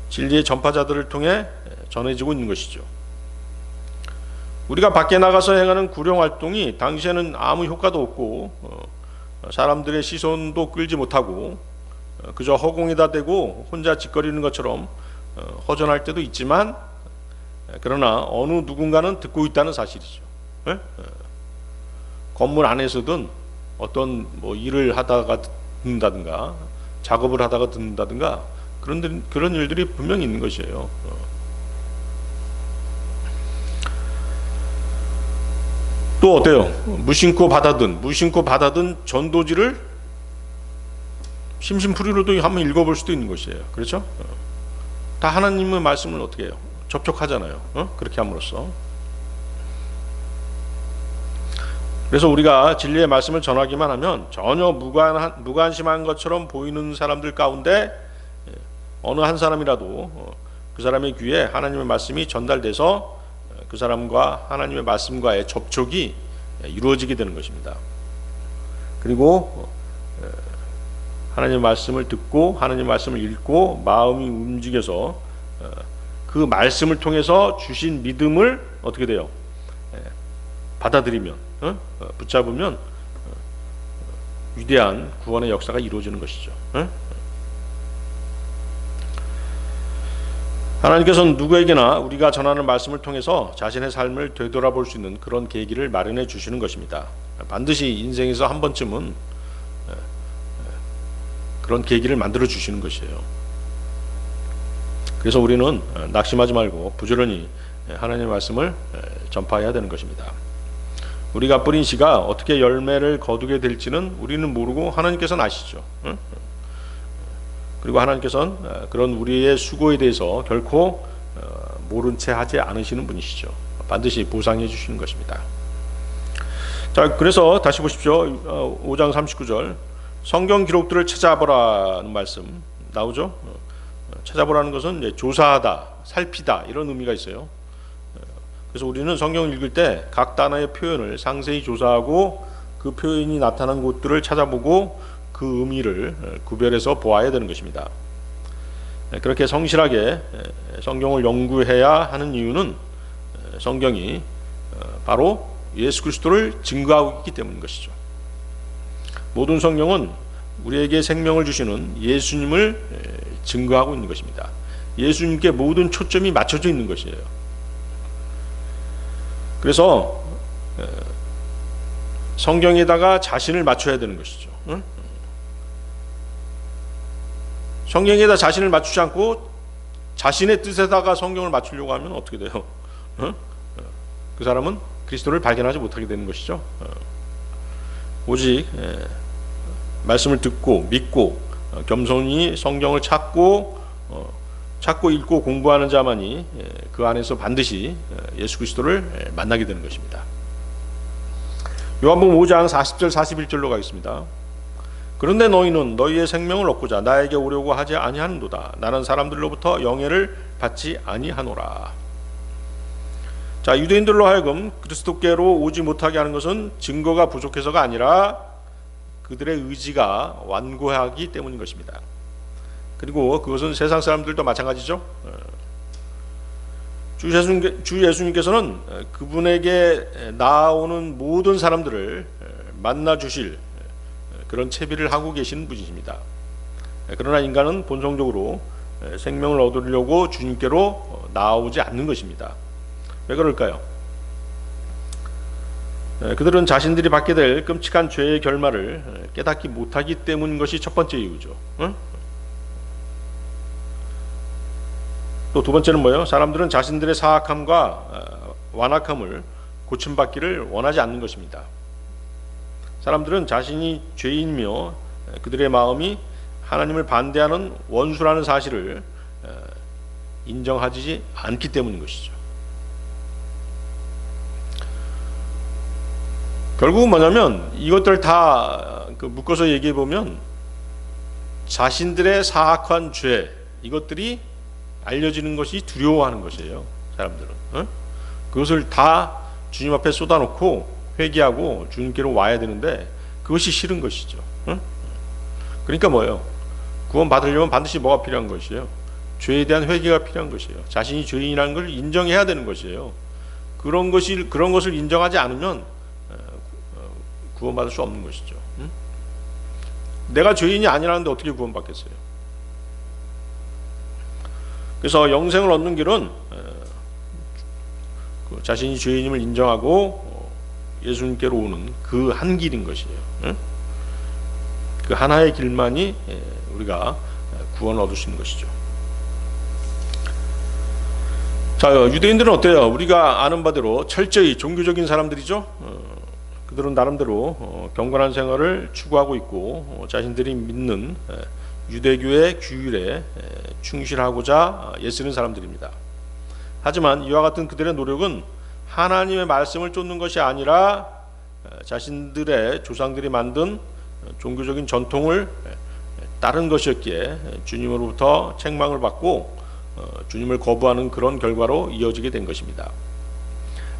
A: 진리의 전파자들을 통해 전해지고 있는 것이죠. 우리가 밖에 나가서 행하는 구령 활동이 당시에는 아무 효과도 없고 사람들의 시선도 끌지 못하고 그저 허공에다 대고 혼자 짓거리는 것처럼 허전할 때도 있지만 그러나 어느 누군가는 듣고 있다는 사실이죠. 건물 안에서든 어떤 일을 하다가 듣는다든가 작업을 하다가 듣는다든가 그런 일들이 분명히 있는 것이에요. 또 어때요? 무심코 받아든 전도지를 심심풀이로도 한번 읽어볼 수도 있는 것이에요. 그렇죠? 다 하나님의 말씀을 어떻게 해요? 접촉하잖아요. 그렇게 함으로써. 그래서 우리가 진리의 말씀을 전하기만 하면 전혀 무관심한 것처럼 보이는 사람들 가운데 어느 한 사람이라도 그 사람의 귀에 하나님의 말씀이 전달돼서 그 사람과 하나님의 말씀과의 접촉이 이루어지게 되는 것입니다. 그리고 하나님의 말씀을 듣고 하나님의 말씀을 읽고 마음이 움직여서 그 말씀을 통해서 주신 믿음을 어떻게 돼요? 받아들이면 붙잡으면 위대한 구원의 역사가 이루어지는 것이죠. 하나님께서는 누구에게나 우리가 전하는 말씀을 통해서 자신의 삶을 되돌아볼 수 있는 그런 계기를 마련해 주시는 것입니다. 반드시 인생에서 한 번쯤은 그런 계기를 만들어 주시는 것이에요. 그래서 우리는 낙심하지 말고 부지런히 하나님의 말씀을 전파해야 되는 것입니다. 우리가 뿌린 씨가 어떻게 열매를 거두게 될지는 우리는 모르고 하나님께서는 아시죠. 그리고 하나님께서는 그런 우리의 수고에 대해서 결코 모른 채 하지 않으시는 분이시죠. 반드시 보상해 주시는 것입니다. 자, 그래서 다시 보십시오. 5장 39절 성경 기록들을 찾아보라는 말씀 나오죠. 찾아보라는 것은 이제 조사하다, 살피다 이런 의미가 있어요. 그래서 우리는 성경을 읽을 때 각 단어의 표현을 상세히 조사하고 그 표현이 나타난 곳들을 찾아보고 그 의미를 구별해서 보아야 되는 것입니다. 그렇게 성실하게 성경을 연구해야 하는 이유는 성경이 바로 예수 그리스도를 증거하고 있기 때문인 것이죠. 모든 성경은 우리에게 생명을 주시는 예수님을 증거하고 있는 것입니다. 예수님께 모든 초점이 맞춰져 있는 것이에요. 그래서 성경에다가 자신을 맞춰야 되는 것이죠. 성경에다 자신을 맞추지 않고 자신의 뜻에다가 성경을 맞추려고 하면 어떻게 돼요? 그 사람은 그리스도를 발견하지 못하게 되는 것이죠. 오직 말씀을 듣고 믿고 겸손히 성경을 찾고 읽고 공부하는 자만이 그 안에서 반드시 예수 그리스도를 만나게 되는 것입니다. 요한복음 5장 40절 41절로 가겠습니다. 그런데 너희는 너희의 생명을 얻고자 나에게 오려고 하지 아니하는도다. 나는 사람들로부터 영예를 받지 아니하노라. 자, 유대인들로 하여금 그리스도께로 오지 못하게 하는 것은 증거가 부족해서가 아니라 그들의 의지가 완고하기 때문인 것입니다. 그리고 그것은 세상 사람들도 마찬가지죠. 주 예수님께서는 그분에게 나아오는 모든 사람들을 만나 주실 그런 채비를 하고 계시는 분이십니다. 그러나 인간은 본성적으로 생명을 얻으려고 주님께로 나아오지 않는 것입니다. 왜 그럴까요? 그들은 자신들이 받게 될 끔찍한 죄의 결말을 깨닫지 못하기 때문인 것이 첫 번째 이유죠. 또 두 번째는 뭐예요? 사람들은 자신들의 사악함과 완악함을 고침받기를 원하지 않는 것입니다. 사람들은 자신이 죄인이며 그들의 마음이 하나님을 반대하는 원수라는 사실을 인정하지 않기 때문인 것이죠. 결국은 뭐냐면 이것들 다 묶어서 얘기해 보면 자신들의 사악한 죄 이것들이 알려지는 것이 두려워하는 것이에요. 사람들은 그것을 다 주님 앞에 쏟아놓고 회개하고 주님께로 와야 되는데 그것이 싫은 것이죠. 그러니까 뭐예요? 구원 받으려면 반드시 뭐가 필요한 것이에요? 죄에 대한 회개가 필요한 것이에요. 자신이 죄인이라는 걸 인정해야 되는 것이에요. 그런 것을 인정하지 않으면 구원받을 수 없는 것이죠. 내가 죄인이 아니라는데 어떻게 구원받겠어요? 그래서 영생을 얻는 길은 자신이 죄인임을 인정하고 예수님께로 오는 그 한 길인 것이에요. 그 하나의 길만이 우리가 구원을 얻을 수 있는 것이죠. 자, 유대인들은 어때요? 우리가 아는 바대로 철저히 종교적인 사람들이죠. 그들은 나름대로 경건한 생활을 추구하고 있고 자신들이 믿는 유대교의 규율에 충실하고자 애쓰는 사람들입니다. 하지만 이와 같은 그들의 노력은 하나님의 말씀을 쫓는 것이 아니라 자신들의 조상들이 만든 종교적인 전통을 따른 것이었기에 주님으로부터 책망을 받고 주님을 거부하는 그런 결과로 이어지게 된 것입니다.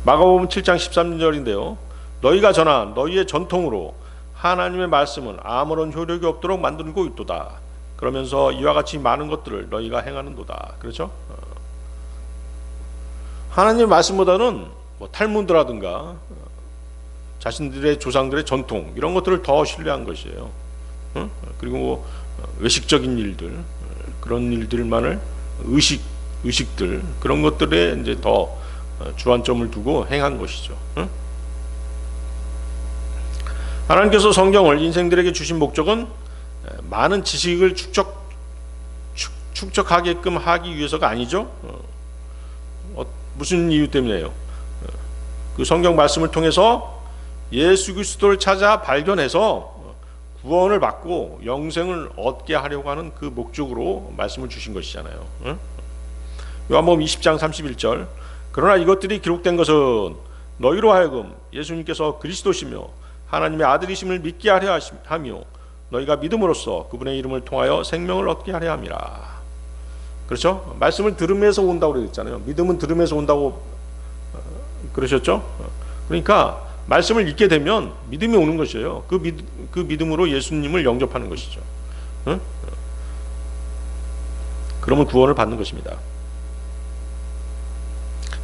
A: 마가복음 7장 13절인데요. 너희가 전한 너희의 전통으로 하나님의 말씀은 아무런 효력이 없도록 만들고 있도다. 그러면서 이와 같이 많은 것들을 너희가 행하는도다. 그렇죠? 하나님의 말씀보다는 뭐 탈무드라든가 자신들의 조상들의 전통 이런 것들을 더 신뢰한 것이에요. 그리고 뭐 외식적인 일들, 그런 일들만을 의식들 그런 것들에 이제 더 주안점을 두고 행한 것이죠. 하나님께서 성경을 인생들에게 주신 목적은 많은 지식을 축적하게끔 하기 위해서가 아니죠. 무슨 이유 때문에요? 그 성경 말씀을 통해서 예수 그리스도를 찾아 발견해서 구원을 받고 영생을 얻게 하려고 하는 그 목적으로 말씀을 주신 것이잖아요. 요한복음 20장 31절 그러나 이것들이 기록된 것은 너희로 하여금 예수님께서 그리스도시며 하나님의 아들이심을 믿게 하려 하며 너희가 믿음으로써 그분의 이름을 통하여 생명을 얻게 하려 함이라. 그렇죠? 말씀을 들으면서 온다고 그랬잖아요. 믿음은 들으면서 온다고 그러셨죠? 그러니까 말씀을 읽게 되면 믿음이 오는 것이에요. 그 믿음으로 예수님을 영접하는 것이죠. 그러면 구원을 받는 것입니다.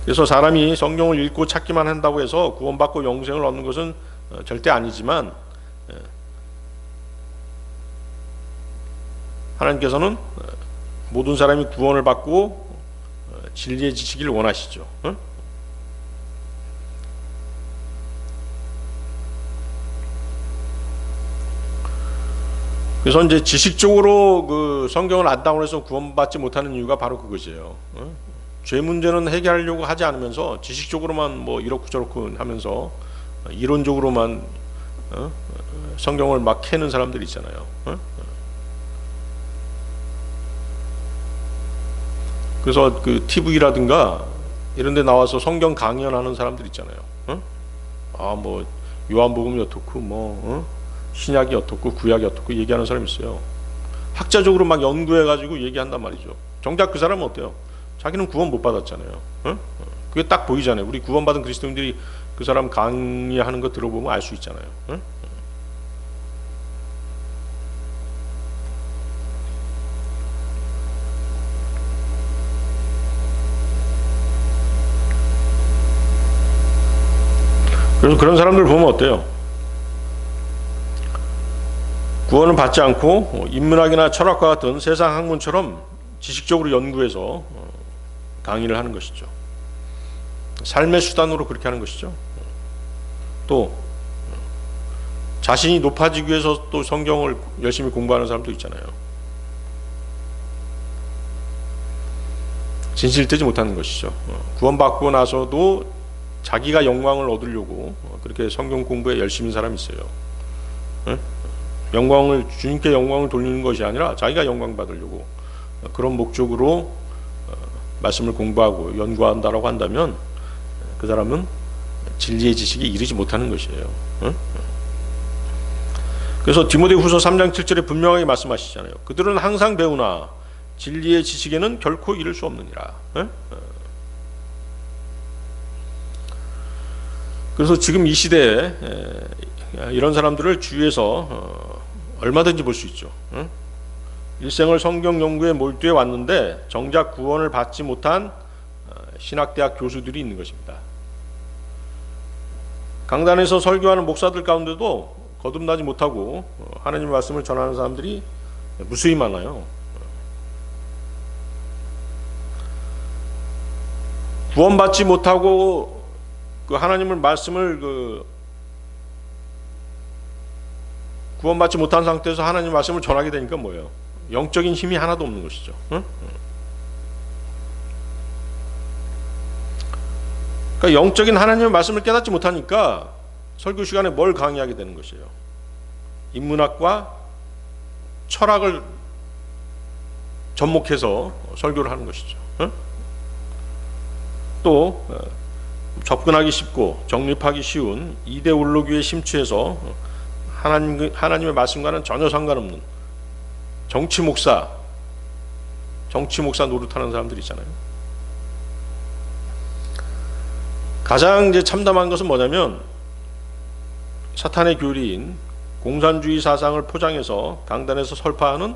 A: 그래서 사람이 성경을 읽고 찾기만 한다고 해서 구원받고 영생을 얻는 것은 절대 아니지만 하나님께서는 모든 사람이 구원을 받고 진리에 지치기를 원하시죠. 그래서 이제 지식적으로 그 성경을 안다고 해서 구원받지 못하는 이유가 바로 그것이에요. 죄 문제는 해결하려고 하지 않으면서 지식적으로만 뭐 이렇고 저렇고 하면서 이론적으로만 성경을 막 캐는 사람들이 있잖아요. 그래서 그 TV라든가 이런 데 나와서 성경 강연하는 사람들 있잖아요. 뭐 요한복음이 어떻고 신약이 어떻고 구약이 어떻고 얘기하는 사람이 있어요. 학자적으로 막 연구해가지고 얘기한단 말이죠. 정작 그 사람은 어때요? 자기는 구원 못 받았잖아요. 그게 딱 보이잖아요. 우리 구원받은 그리스도인들이 그 사람 강의하는 거 들어보면 알 수 있잖아요. 그래서 그런 사람들 보면 어때요? 구원을 받지 않고 인문학이나 철학과 같은 세상 학문처럼 지식적으로 연구해서 강의를 하는 것이죠. 삶의 수단으로 그렇게 하는 것이죠. 또 자신이 높아지기 위해서 또 성경을 열심히 공부하는 사람도 있잖아요. 진실되지 못하는 것이죠. 구원받고 나서도 자기가 영광을 얻으려고 그렇게 성경 공부에 열심인 사람이 있어요. 주님께 영광을 돌리는 것이 아니라 자기가 영광 받으려고 그런 목적으로 말씀을 공부하고 연구한다라고 한다면 그 사람은 진리의 지식에 이르지 못하는 것이에요. 그래서 디모데후서 3장 7절에 분명하게 말씀하시잖아요. 그들은 항상 배우나 진리의 지식에는 결코 이를 수 없느니라. 그래서 지금 이 시대에 이런 사람들을 주위에서 얼마든지 볼 수 있죠. 일생을 성경 연구에 몰두해 왔는데 정작 구원을 받지 못한 신학대학 교수들이 있는 것입니다. 강단에서 설교하는 목사들 가운데도 거듭나지 못하고 하나님의 말씀을 전하는 사람들이 무수히 많아요. 구원받지 못하고 그 하나님의 말씀을 구원받지 못한 상태에서 하나님의 말씀을 전하게 되니까 뭐예요? 영적인 힘이 하나도 없는 것이죠. 그러니까 영적인 하나님의 말씀을 깨닫지 못하니까 설교 시간에 뭘 강의하게 되는 것이에요? 인문학과 철학을 접목해서 설교를 하는 것이죠. 또 접근하기 쉽고 정립하기 쉬운 이데올로기에 심취해서 하나님의 말씀과는 전혀 상관없는 정치 목사 노릇하는 사람들 있잖아요. 가장 이제 참담한 것은 뭐냐면 사탄의 교리인 공산주의 사상을 포장해서 강단에서 설파하는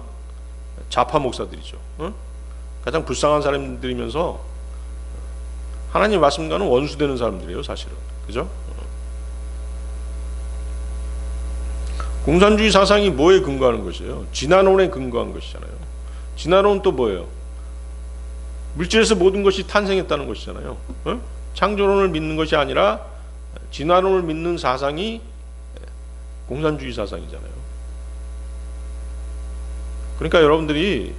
A: 좌파 목사들이죠. 가장 불쌍한 사람들이면서 하나님 말씀과는 원수되는 사람들이에요, 사실은. 그죠? 공산주의 사상이 뭐에 근거하는 것이에요? 진화론에 근거한 것이잖아요. 진화론은 또 뭐예요? 물질에서 모든 것이 탄생했다는 것이잖아요. 창조론을 믿는 것이 아니라 진화론을 믿는 사상이 공산주의 사상이잖아요. 그러니까 여러분들이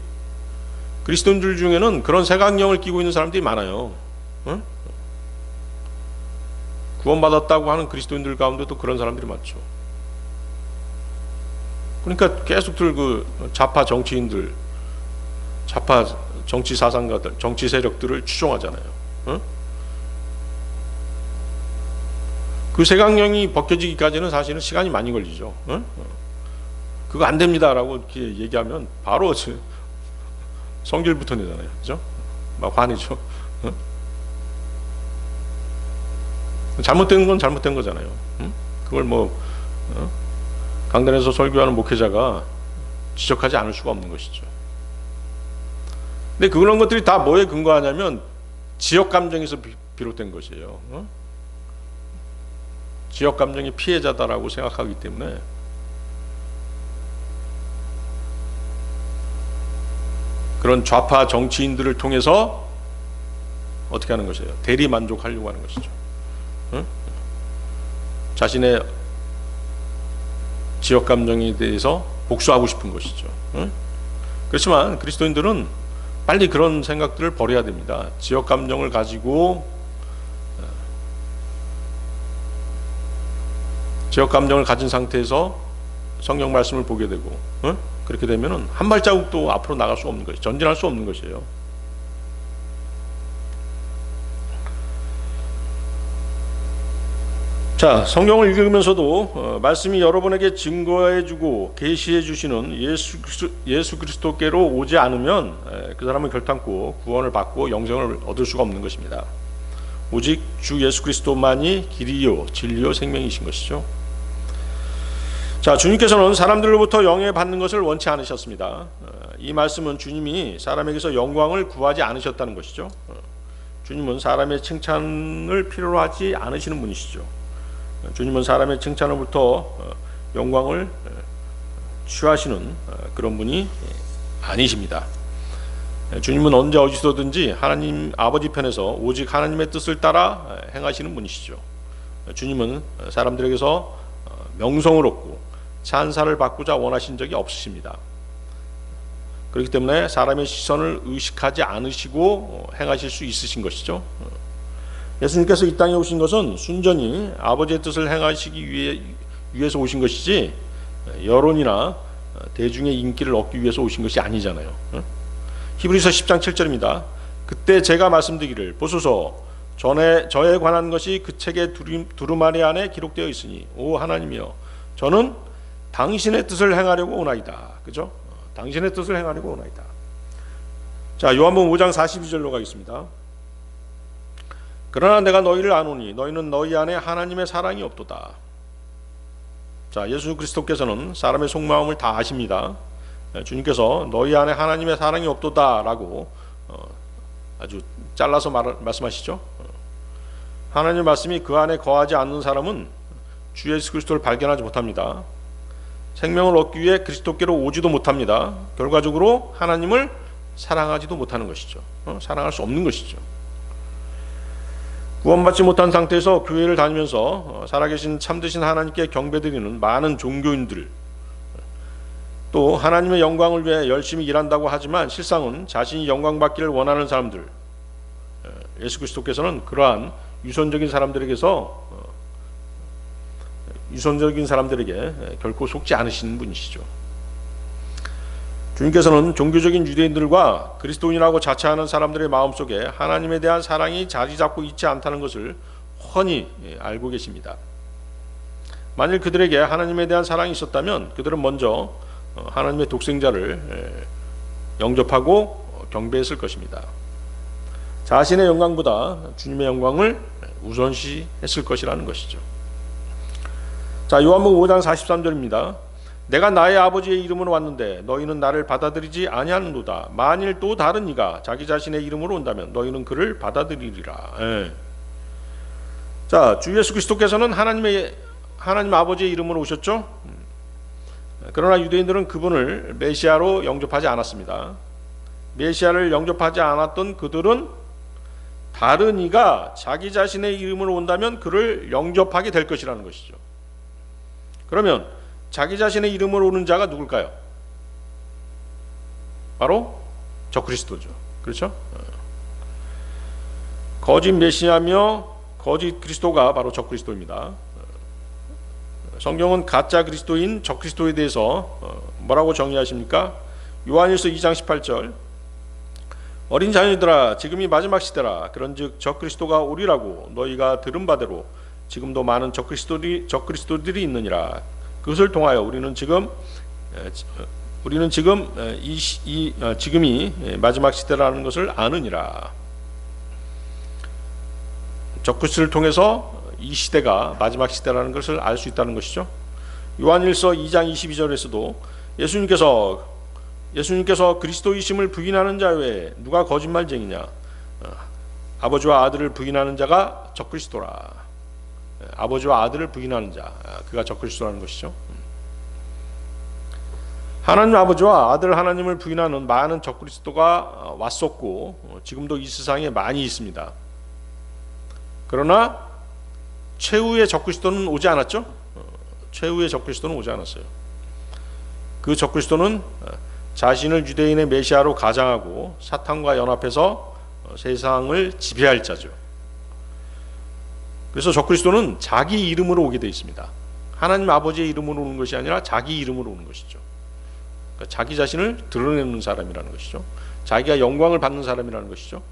A: 그리스도인들 중에는 그런 색안경을 끼고 있는 사람들이 많아요. 구원받았다고 하는 그리스도인들 가운데도 그런 사람들이 많죠. 그러니까 계속들 그 좌파 정치인들, 좌파 정치 사상가들, 정치 세력들을 추종하잖아요. 그 색안경이 벗겨지기까지는 사실은 시간이 많이 걸리죠. 그거 안 됩니다라고 이렇게 얘기하면 바로 성질부터 내잖아요. 그죠? 막 화내죠. 잘못된 건 잘못된 거잖아요. 그걸 뭐 강단에서 설교하는 목회자가 지적하지 않을 수가 없는 것이죠. 근데 그런 것들이 다 뭐에 근거하냐면 지역 감정에서 비롯된 것이에요. 지역 감정이 피해자다라고 생각하기 때문에 그런 좌파 정치인들을 통해서 어떻게 하는 것이에요? 대리 만족하려고 하는 것이죠. 자신의 지역 감정에 대해서 복수하고 싶은 것이죠. 그렇지만 그리스도인들은 빨리 그런 생각들을 버려야 됩니다. 지역 감정을 가지고 지역 감정을 가진 상태에서 성경 말씀을 보게 되고 그렇게 되면은 한 발자국도 앞으로 나갈 수 없는 것이, 전진할 수 없는 것이에요. 자, 성경을 읽으면서도 말씀이 여러분에게 증거해주고 계시해 주시는 예수 그리스도께로 오지 않으면 그 사람은 결탄코 구원을 받고 영생을 얻을 수가 없는 것입니다. 오직 주 예수 그리스도만이 길이요 진리요 생명이신 것이죠. 자, 주님께서는 사람들로부터 영예 받는 것을 원치 않으셨습니다. 이 말씀은 주님이 사람에게서 영광을 구하지 않으셨다는 것이죠. 주님은 사람의 칭찬을 필요로 하지 않으시는 분이시죠. 주님은 사람의 칭찬으로부터 영광을 취하시는 그런 분이 아니십니다. 주님은 언제 어디서든지 하나님 아버지 편에서 오직 하나님의 뜻을 따라 행하시는 분이시죠. 주님은 사람들에게서 명성을 얻고 찬사를 받고자 원하신 적이 없으십니다. 그렇기 때문에 사람의 시선을 의식하지 않으시고 행하실 수 있으신 것이죠. 예수님께서 이 땅에 오신 것은 순전히 아버지의 뜻을 행하시기 위해서 오신 것이지 여론이나 대중의 인기를 얻기 위해서 오신 것이 아니잖아요. 히브리서 10장 7절입니다. 그때 제가 말씀드리기를 보소서 저에 관한 것이 그 책의 두루마리 안에 기록되어 있으니 오 하나님이여 저는 당신의 뜻을 행하려고 오나이다. 그죠? 당신의 뜻을 행하려고 오나이다. 자, 요한복음 5장 42절로 가겠습니다. 그러나 내가 너희를 아노니 너희는 너희 안에 하나님의 사랑이 없도다. 자, 예수 그리스도께서는 사람의 속마음을 다 아십니다. 주님께서 너희 안에 하나님의 사랑이 없도다라고 아주 잘라서 말씀하시죠. 하나님의 말씀이 그 안에 거하지 않는 사람은 주 예수 그리스도를 발견하지 못합니다. 생명을 얻기 위해 그리스도께로 오지도 못합니다. 결과적으로 하나님을 사랑하지도 못하는 것이죠. 사랑할 수 없는 것이죠. 구원받지 못한 상태에서 교회를 다니면서 살아계신 참되신 하나님께 경배드리는 많은 종교인들, 또 하나님의 영광을 위해 열심히 일한다고 하지만 실상은 자신이 영광받기를 원하는 사람들, 예수 그리스도께서는 그러한 유선적인 사람들에게 결코 속지 않으시는 분이시죠. 주님께서는 종교적인 유대인들과 그리스도인이라고 자처하는 사람들의 마음속에 하나님에 대한 사랑이 자리 잡고 있지 않다는 것을 훤히 알고 계십니다. 만일 그들에게 하나님에 대한 사랑이 있었다면 그들은 먼저 하나님의 독생자를 영접하고 경배했을 것입니다. 자신의 영광보다 주님의 영광을 우선시했을 것이라는 것이죠. 자, 요한복음 5장 43절입니다. 내가 나의 아버지의 이름으로 왔는데 너희는 나를 받아들이지 아니하는도다. 만일 또 다른 이가 자기 자신의 이름으로 온다면 너희는 그를 받아들이리라. 예. 자, 주 예수 그리스도께서는 하나님 아버지의 이름으로 오셨죠. 그러나 유대인들은 그분을 메시아로 영접하지 않았습니다. 메시아를 영접하지 않았던 그들은 다른 이가 자기 자신의 이름으로 온다면 그를 영접하게 될 것이라는 것이죠. 그러면 자기 자신의 이름으로 오는 자가 누굴까요? 바로 적그리스도죠. 그렇죠? 거짓 메시아며 거짓 그리스도가 바로 적그리스도입니다. 성경은 가짜 그리스도인 적그리스도에 대해서 뭐라고 정의하십니까? 요한일서 2장 18절, 어린 자녀들아 지금이 마지막 시대라. 그런즉 적그리스도가 오리라고 너희가 들은 바대로 지금도 많은 적그리스도들이 있느니라. 그것을 통하여 우리는 지금 지금이 마지막 시대라는 것을 아느니라. 적그리스도를 통해서 이 시대가 마지막 시대라는 것을 알 수 있다는 것이죠. 요한일서 2장 22절에서도 예수님께서 그리스도이심을 부인하는 자 외에 누가 거짓말쟁이냐? 아버지와 아들을 부인하는 자가 적그리스도라. 아버지와 아들을 부인하는 자, 그가 적그리스도라는 것이죠. 하나님 아버지와 아들 하나님을 부인하는 많은 적그리스도가 왔었고 지금도 이 세상에 많이 있습니다. 그러나 최후의 적그리스도는 오지 않았죠. 최후의 적그리스도는 오지 않았어요. 그 적그리스도는 자신을 유대인의 메시아로 가장하고 사탄과 연합해서 세상을 지배할 자죠. 그래서 적그리스도는 자기 이름으로 오게 되어 있습니다. 하나님 아버지의 이름으로 오는 것이 아니라 자기 이름으로 오는 것이죠. 그러니까 자기 자신을 드러내는 사람이라는 것이죠. 자기가 영광을 받는 사람이라는 것이죠.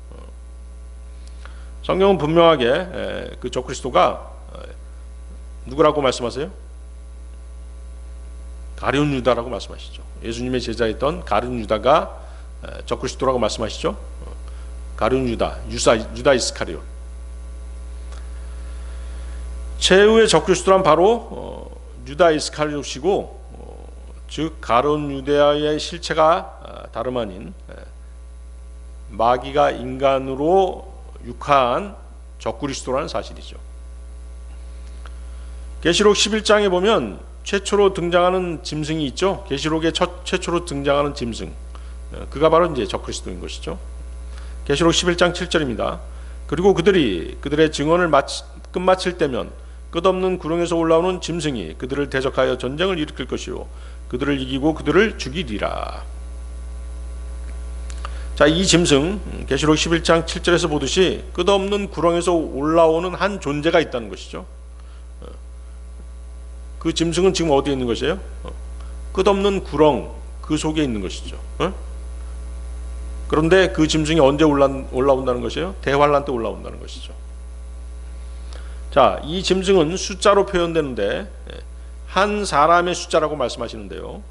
A: 성경은 분명하게 그 적그리스도가 누구라고 말씀하세요? 가룟 유다라고 말씀하시죠. 예수님의 제자였던 가룟 유다가 적그리스도라고 말씀하시죠. 가룟 유다, 유다 이스카리온. 최후의 적그리스도란 바로 유다 이스카리온이고, 즉 가룟 유다의 실체가 다름 아닌 마귀가 인간으로 육화한 적그리스도라는 사실이죠. 계시록 11장에 보면 최초로 등장하는 짐승이 있죠. 계시록에 최초로 등장하는 짐승, 그가 바로 이제 적그리스도인 것이죠. 계시록 11장 7절입니다. 그리고 그들의 증언을 끝마칠 때면 끝없는 구렁에서 올라오는 짐승이 그들을 대적하여 전쟁을 일으킬 것이요 그들을 이기고 그들을 죽이리라. 자, 이 짐승, 계시록 11장 7절에서 보듯이 끝없는 구렁에서 올라오는 한 존재가 있다는 것이죠. 그 짐승은 지금 어디에 있는 것이에요? 끝없는 구렁 그 속에 있는 것이죠. 그런데 그 짐승이 언제 올라온다는 것이에요? 대환란 때 올라온다는 것이죠. 자, 이 짐승은 숫자로 표현되는데 한 사람의 숫자라고 말씀하시는데요.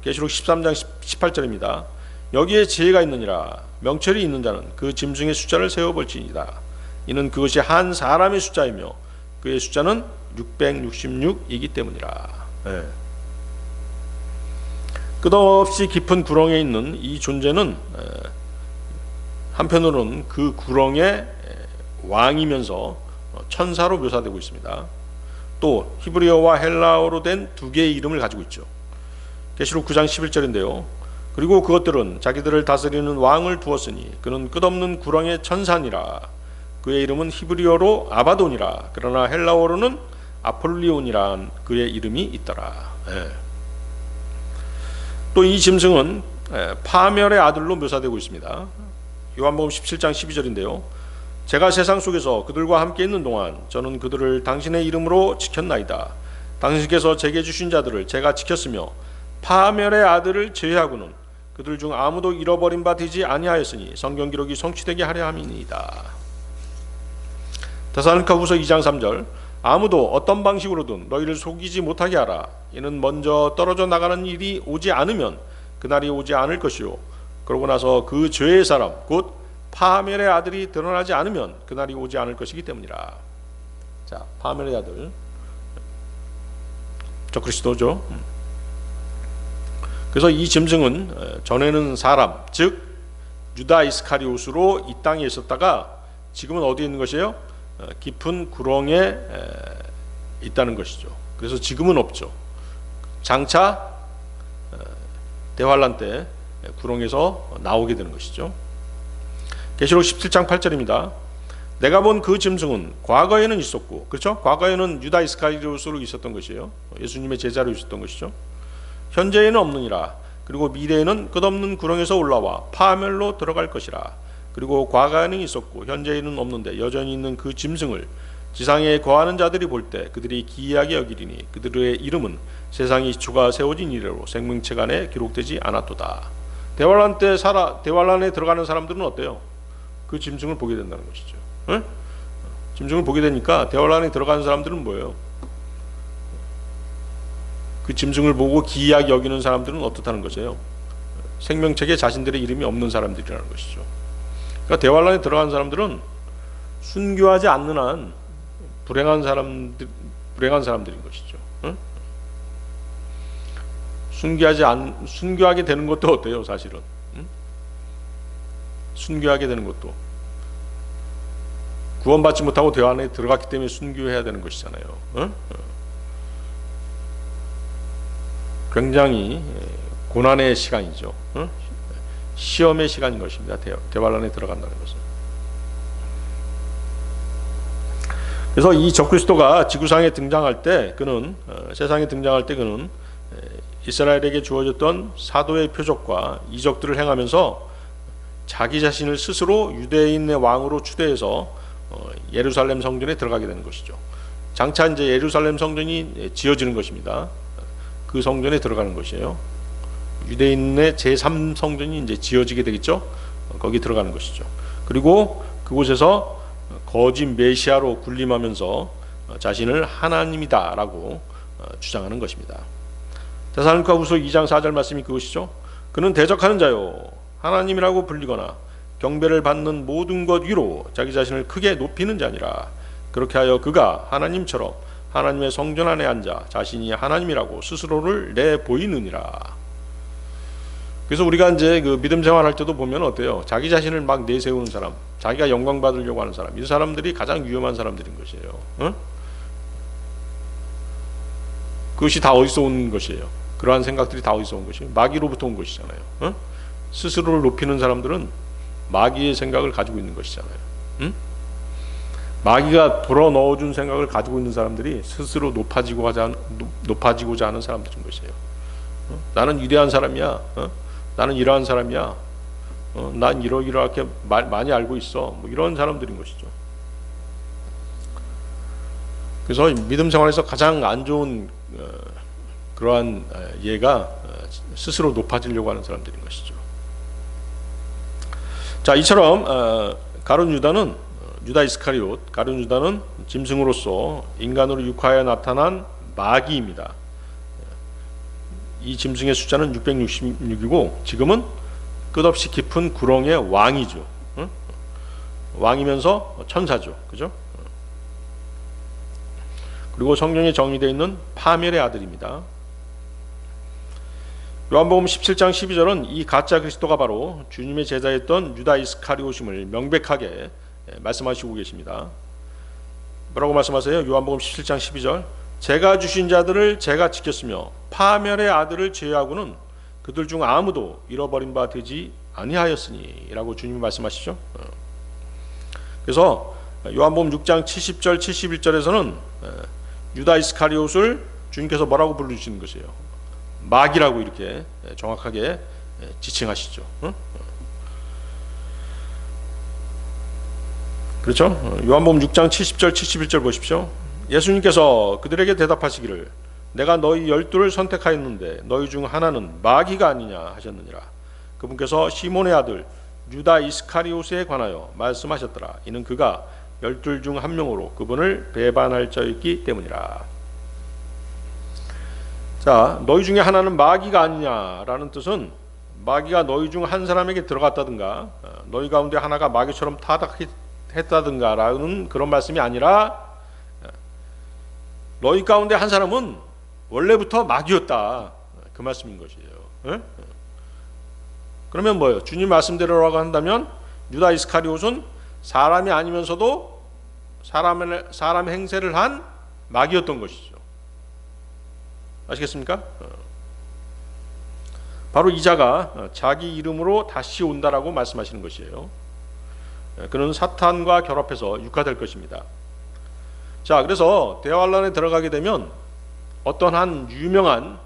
A: 계시록 13장 18절입니다. 여기에 지혜가 있느니라. 명철이 있는 자는 그 짐승의 숫자를 세어볼지니이다. 이는 그것이 한 사람의 숫자이며 그의 숫자는 666이기 때문이라. 끝없이 깊은 구렁에 있는 이 존재는 한편으로는 그 구렁의 왕이면서 천사로 묘사되고 있습니다. 또 히브리어와 헬라어로 된 두 개의 이름을 가지고 있죠. 계시록 9장 11절인데요. 그리고 그것들은 자기들을 다스리는 왕을 두었으니 그는 끝없는 구렁의 천사니라. 그의 이름은 히브리어로 아바돈이라. 그러나 헬라어로는 아폴리온이란 그의 이름이 있더라. 또 이 짐승은 파멸의 아들로 묘사되고 있습니다. 요한복음 17장 12절인데요. 제가 세상 속에서 그들과 함께 있는 동안 저는 그들을 당신의 이름으로 지켰나이다. 당신께서 제게 주신 자들을 제가 지켰으며 파멸의 아들을 제외하고는 그들 중 아무도 잃어버린 바 되지 아니하였으니 성경 기록이 성취되게 하려 함이니이다. 데살로니가후서 2장 3절, 아무도 어떤 방식으로든 너희를 속이지 못하게 하라. 이는 먼저 떨어져 나가는 일이 오지 않으면 그날이 오지 않을 것이요 그러고 나서 그 죄의 사람 곧 파멸의 아들이 드러나지 않으면 그날이 오지 않을 것이기 때문이라. 자, 파멸의 아들, 적그리스도죠. 그래서 이 짐승은 전에는 사람, 즉 유다 이스카리옷으로 이 땅에 있었다가 지금은 어디에 있는 것이에요? 깊은 구렁에 있다는 것이죠. 그래서 지금은 없죠. 장차 대환란 때 구렁에서 나오게 되는 것이죠. 계시록 17장 8절입니다. 내가 본 그 짐승은 과거에는 있었고, 그렇죠? 과거에는 유다 이스카리옷으로 있었던 것이에요. 예수님의 제자로 있었던 것이죠. 현재에는 없느니라. 그리고 미래에는 끝없는 구렁에서 올라와 파멸로 들어갈 것이라. 그리고 과거에는 있었고 현재에는 없는데 여전히 있는 그 짐승을 지상에 거하는 자들이 볼 때 그들이 기이하게 여기리니 그들의 이름은 세상이 기초가 세워진 이래로 생명책 안에 기록되지 않았도다. 대환란에 들어가는 사람들은 어때요? 그 짐승을 보게 된다는 것이죠. 응? 짐승을 보게 되니까 대환란에 들어가는 사람들은 뭐예요? 그 짐승을 보고 기이하게 여기는 사람들은 어떻다는 것이에요? 생명책에 자신들의 이름이 없는 사람들이라는 것이죠. 그러니까 대환란에 들어간 사람들은 순교하지 않는 한 불행한 사람들인 것이죠. 응? 순교하게 되는 것도 어때요, 사실은? 응? 순교하게 되는 것도 구원받지 못하고 대환란에 들어갔기 때문에 순교해야 되는 것이잖아요. 응? 굉장히 고난의 시간이죠. 응? 시험의 시간인 것입니다. 대환란에 들어간다는 것은. 그래서 이 적그리스도가 지구상에 등장할 때 그는 세상에 등장할 때 그는 이스라엘에게 주어졌던 사도의 표적과 이적들을 행하면서 자기 자신을 스스로 유대인의 왕으로 추대해서 예루살렘 성전에 들어가게 되는 것이죠. 장차 이제 예루살렘 성전이 지어지는 것입니다. 그 성전에 들어가는 것이에요. 유대인의 제3성전이 이제 지어지게 되겠죠. 거기 들어가는 것이죠. 그리고 그곳에서 거짓 메시아로 군림하면서 자신을 하나님이다라고 주장하는 것입니다. 데살로니가후서 2장 4절 말씀이 그것이죠. 그는 대적하는 자요 하나님이라고 불리거나 경배를 받는 모든 것 위로 자기 자신을 크게 높이는 자니라. 그렇게 하여 그가 하나님처럼 하나님의 성전 안에 앉아 자신이 하나님이라고 스스로를 내보이느니라. 그래서 우리가 이제 그 믿음 생활할 때도 보면 어때요? 자기 자신을 막 내세우는 사람, 자기가 영광 받으려고 하는 사람, 이 사람들이 가장 위험한 사람들인 것이에요. 어? 그것이 다 어디서 온 것이에요? 그러한 생각들이 다 어디서 온 것이에요? 마귀로부터 온 것이잖아요. 어? 스스로를 높이는 사람들은 마귀의 생각을 가지고 있는 것이잖아요. 응? 마귀가 불어넣어준 생각을 가지고 있는 사람들이 스스로 높아지고자 하는 사람들인 것이에요. 어? 나는 위대한 사람이야. 어? 나는 이러한 사람이야. 난 이렇게 많이 알고 있어. 뭐 이런 사람들인 것이죠. 그래서 믿음 생활에서 가장 안 좋은 그러한 예가 스스로 높아지려고 하는 사람들인 것이죠. 자, 이처럼 가룟 유다는 유다 이스카리옷, 가룟 유다는 짐승으로서 인간으로 육화하여 나타난 마귀입니다. 이 짐승의 숫자는 666이고 지금은 끝없이 깊은 구렁의 왕이죠. 응? 왕이면서 천사죠. 그죠? 그리고 성경에 정의되어 있는 파멸의 아들입니다. 요한복음 17장 12절은 이 가짜 그리스도가 바로 주님의 제자였던 유다 이스카리옷임을 명백하게 말씀하시고 계십니다. 뭐라고 말씀하세요? 요한복음 17장 12절 제가 주신 자들을 제가 지켰으며 파멸의 아들을 제외하고는 그들 중 아무도 잃어버린 바 되지 아니하였으니 라고 주님이 말씀하시죠. 그래서 요한복음 6장 70절 71절에서는 유다 이스카리옷을 주님께서 뭐라고 불러주시는 것이에요? 마귀라고 이렇게 정확하게 지칭하시죠. 그렇죠? 요한복음 6장 70절 71절 보십시오. 예수님께서 그들에게 대답하시기를 내가 너희 12를 선택하였는데 너희 중 하나는 마귀가 아니냐 하셨느니라. 그분께서 시몬의 아들 유다 이스카리옷에 관하여 말씀하셨더라. 이는 그가 12 중 한 명으로 그분을 배반할 자였기 때문이라. 자, 너희 중에 하나는 마귀가 아니냐라는 뜻은 마귀가 너희 중 한 사람에게 들어갔다든가 너희 가운데 하나가 마귀처럼 타락했다든가 라는 그런 말씀이 아니라 너희 가운데 한 사람은 원래부터 마귀였다, 그 말씀인 것이에요. 예? 그러면 뭐예요? 주님 말씀대로라고 한다면 유다 이스카리옷은 사람이 아니면서도 사람 행세를 한 마귀였던 것이죠. 아시겠습니까? 바로 이 자가 자기 이름으로 다시 온다라고 말씀하시는 것이에요. 그는 사탄과 결합해서 육화될 것입니다. 자, 그래서 대환란에 들어가게 되면 어떤 한 유명한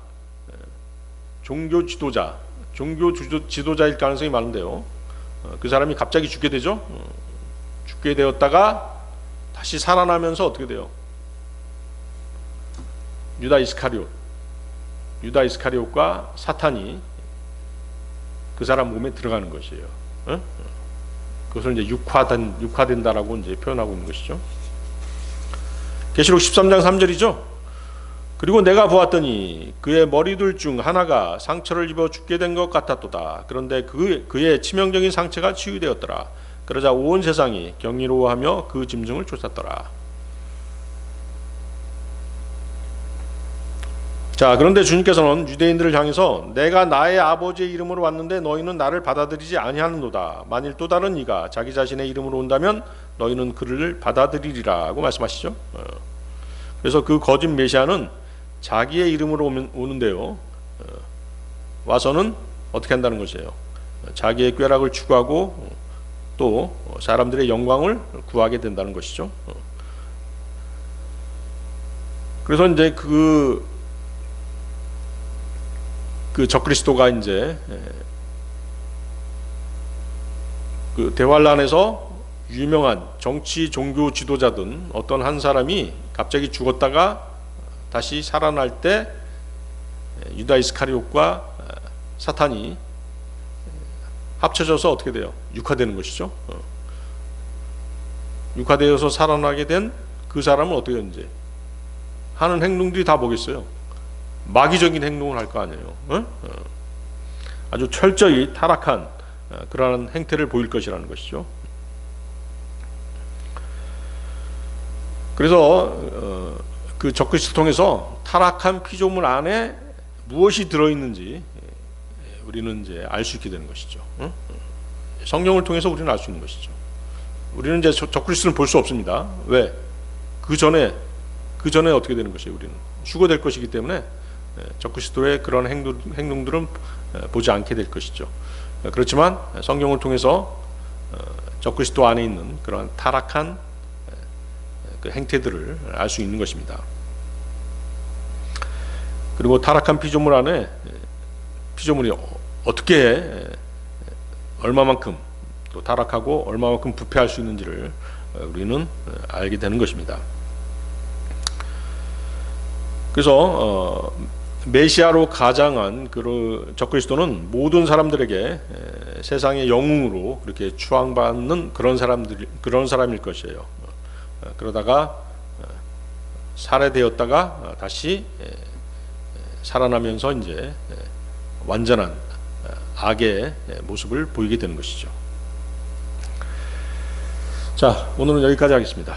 A: 종교 지도자일 가능성이 많은데요. 그 사람이 갑자기 죽게 되죠. 죽게 되었다가 다시 살아나면서 어떻게 돼요? 유다 이스카리옷과 사탄이 그 사람 몸에 들어가는 것이에요. 그것을 이제 육화된다라고 이제 표현하고 있는 것이죠. 계시록 13장 3절이죠. 그리고 내가 보았더니 그의 머리둘 중 하나가 상처를 입어 죽게 된 것 같았도다. 그런데 그의 치명적인 상처가 치유되었더라. 그러자 온 세상이 경이로워하며 그 짐승을 쫓았더라. 자, 그런데 주님께서는 유대인들을 향해서 내가 나의 아버지의 이름으로 왔는데 너희는 나를 받아들이지 아니하는도다. 만일 또 다른 이가 자기 자신의 이름으로 온다면 너희는 그를 받아들이리라고 말씀하시죠. 그래서 그 거짓 메시아는 자기의 이름으로 오는데요. 와서는 어떻게 한다는 것이에요? 자기의 쾌락을 추구하고 또 사람들의 영광을 구하게 된다는 것이죠. 그래서 이제 그 적그리스도가 이제 그 대환란에서 유명한 정치 종교 지도자든 어떤 한 사람이 갑자기 죽었다가 다시 살아날 때 유다 이스카리옷과 사탄이 합쳐져서 어떻게 돼요? 육화되는 것이죠. 육화되어서 살아나게 된 그 사람은 어떻게 이제 하는 행동들이 다 뭐겠어요? 마귀적인 행동을 할 거 아니에요. 아주 철저히 타락한 그러한 행태를 보일 것이라는 것이죠. 그래서 그 적그리스도를 통해서 타락한 피조물 안에 무엇이 들어있는지 우리는 이제 알 수 있게 되는 것이죠. 성경을 통해서 우리는 알 수 있는 것이죠. 우리는 이제 적그리스도를 볼 수 없습니다. 왜? 그 전에 어떻게 되는 것이에요? 우리는 휴거될 것이기 때문에 적그리스도의 그런 행동들은 보지 않게 될 것이죠. 그렇지만 성경을 통해서 적그리스도 안에 있는 그런 타락한 그 행태들을 알 수 있는 것입니다. 그리고 타락한 피조물 안에 피조물이 어떻게 얼마만큼 또 타락하고 얼마만큼 부패할 수 있는지를 우리는 알게 되는 것입니다. 그래서 메시아로 가장한 그 적그리스도는 모든 사람들에게 세상의 영웅으로 그렇게 추앙받는 그런 사람일 것이에요. 그러다가 살해되었다가 다시 살아나면서 이제 완전한 악의 모습을 보이게 되는 것이죠. 자, 오늘은 여기까지 하겠습니다.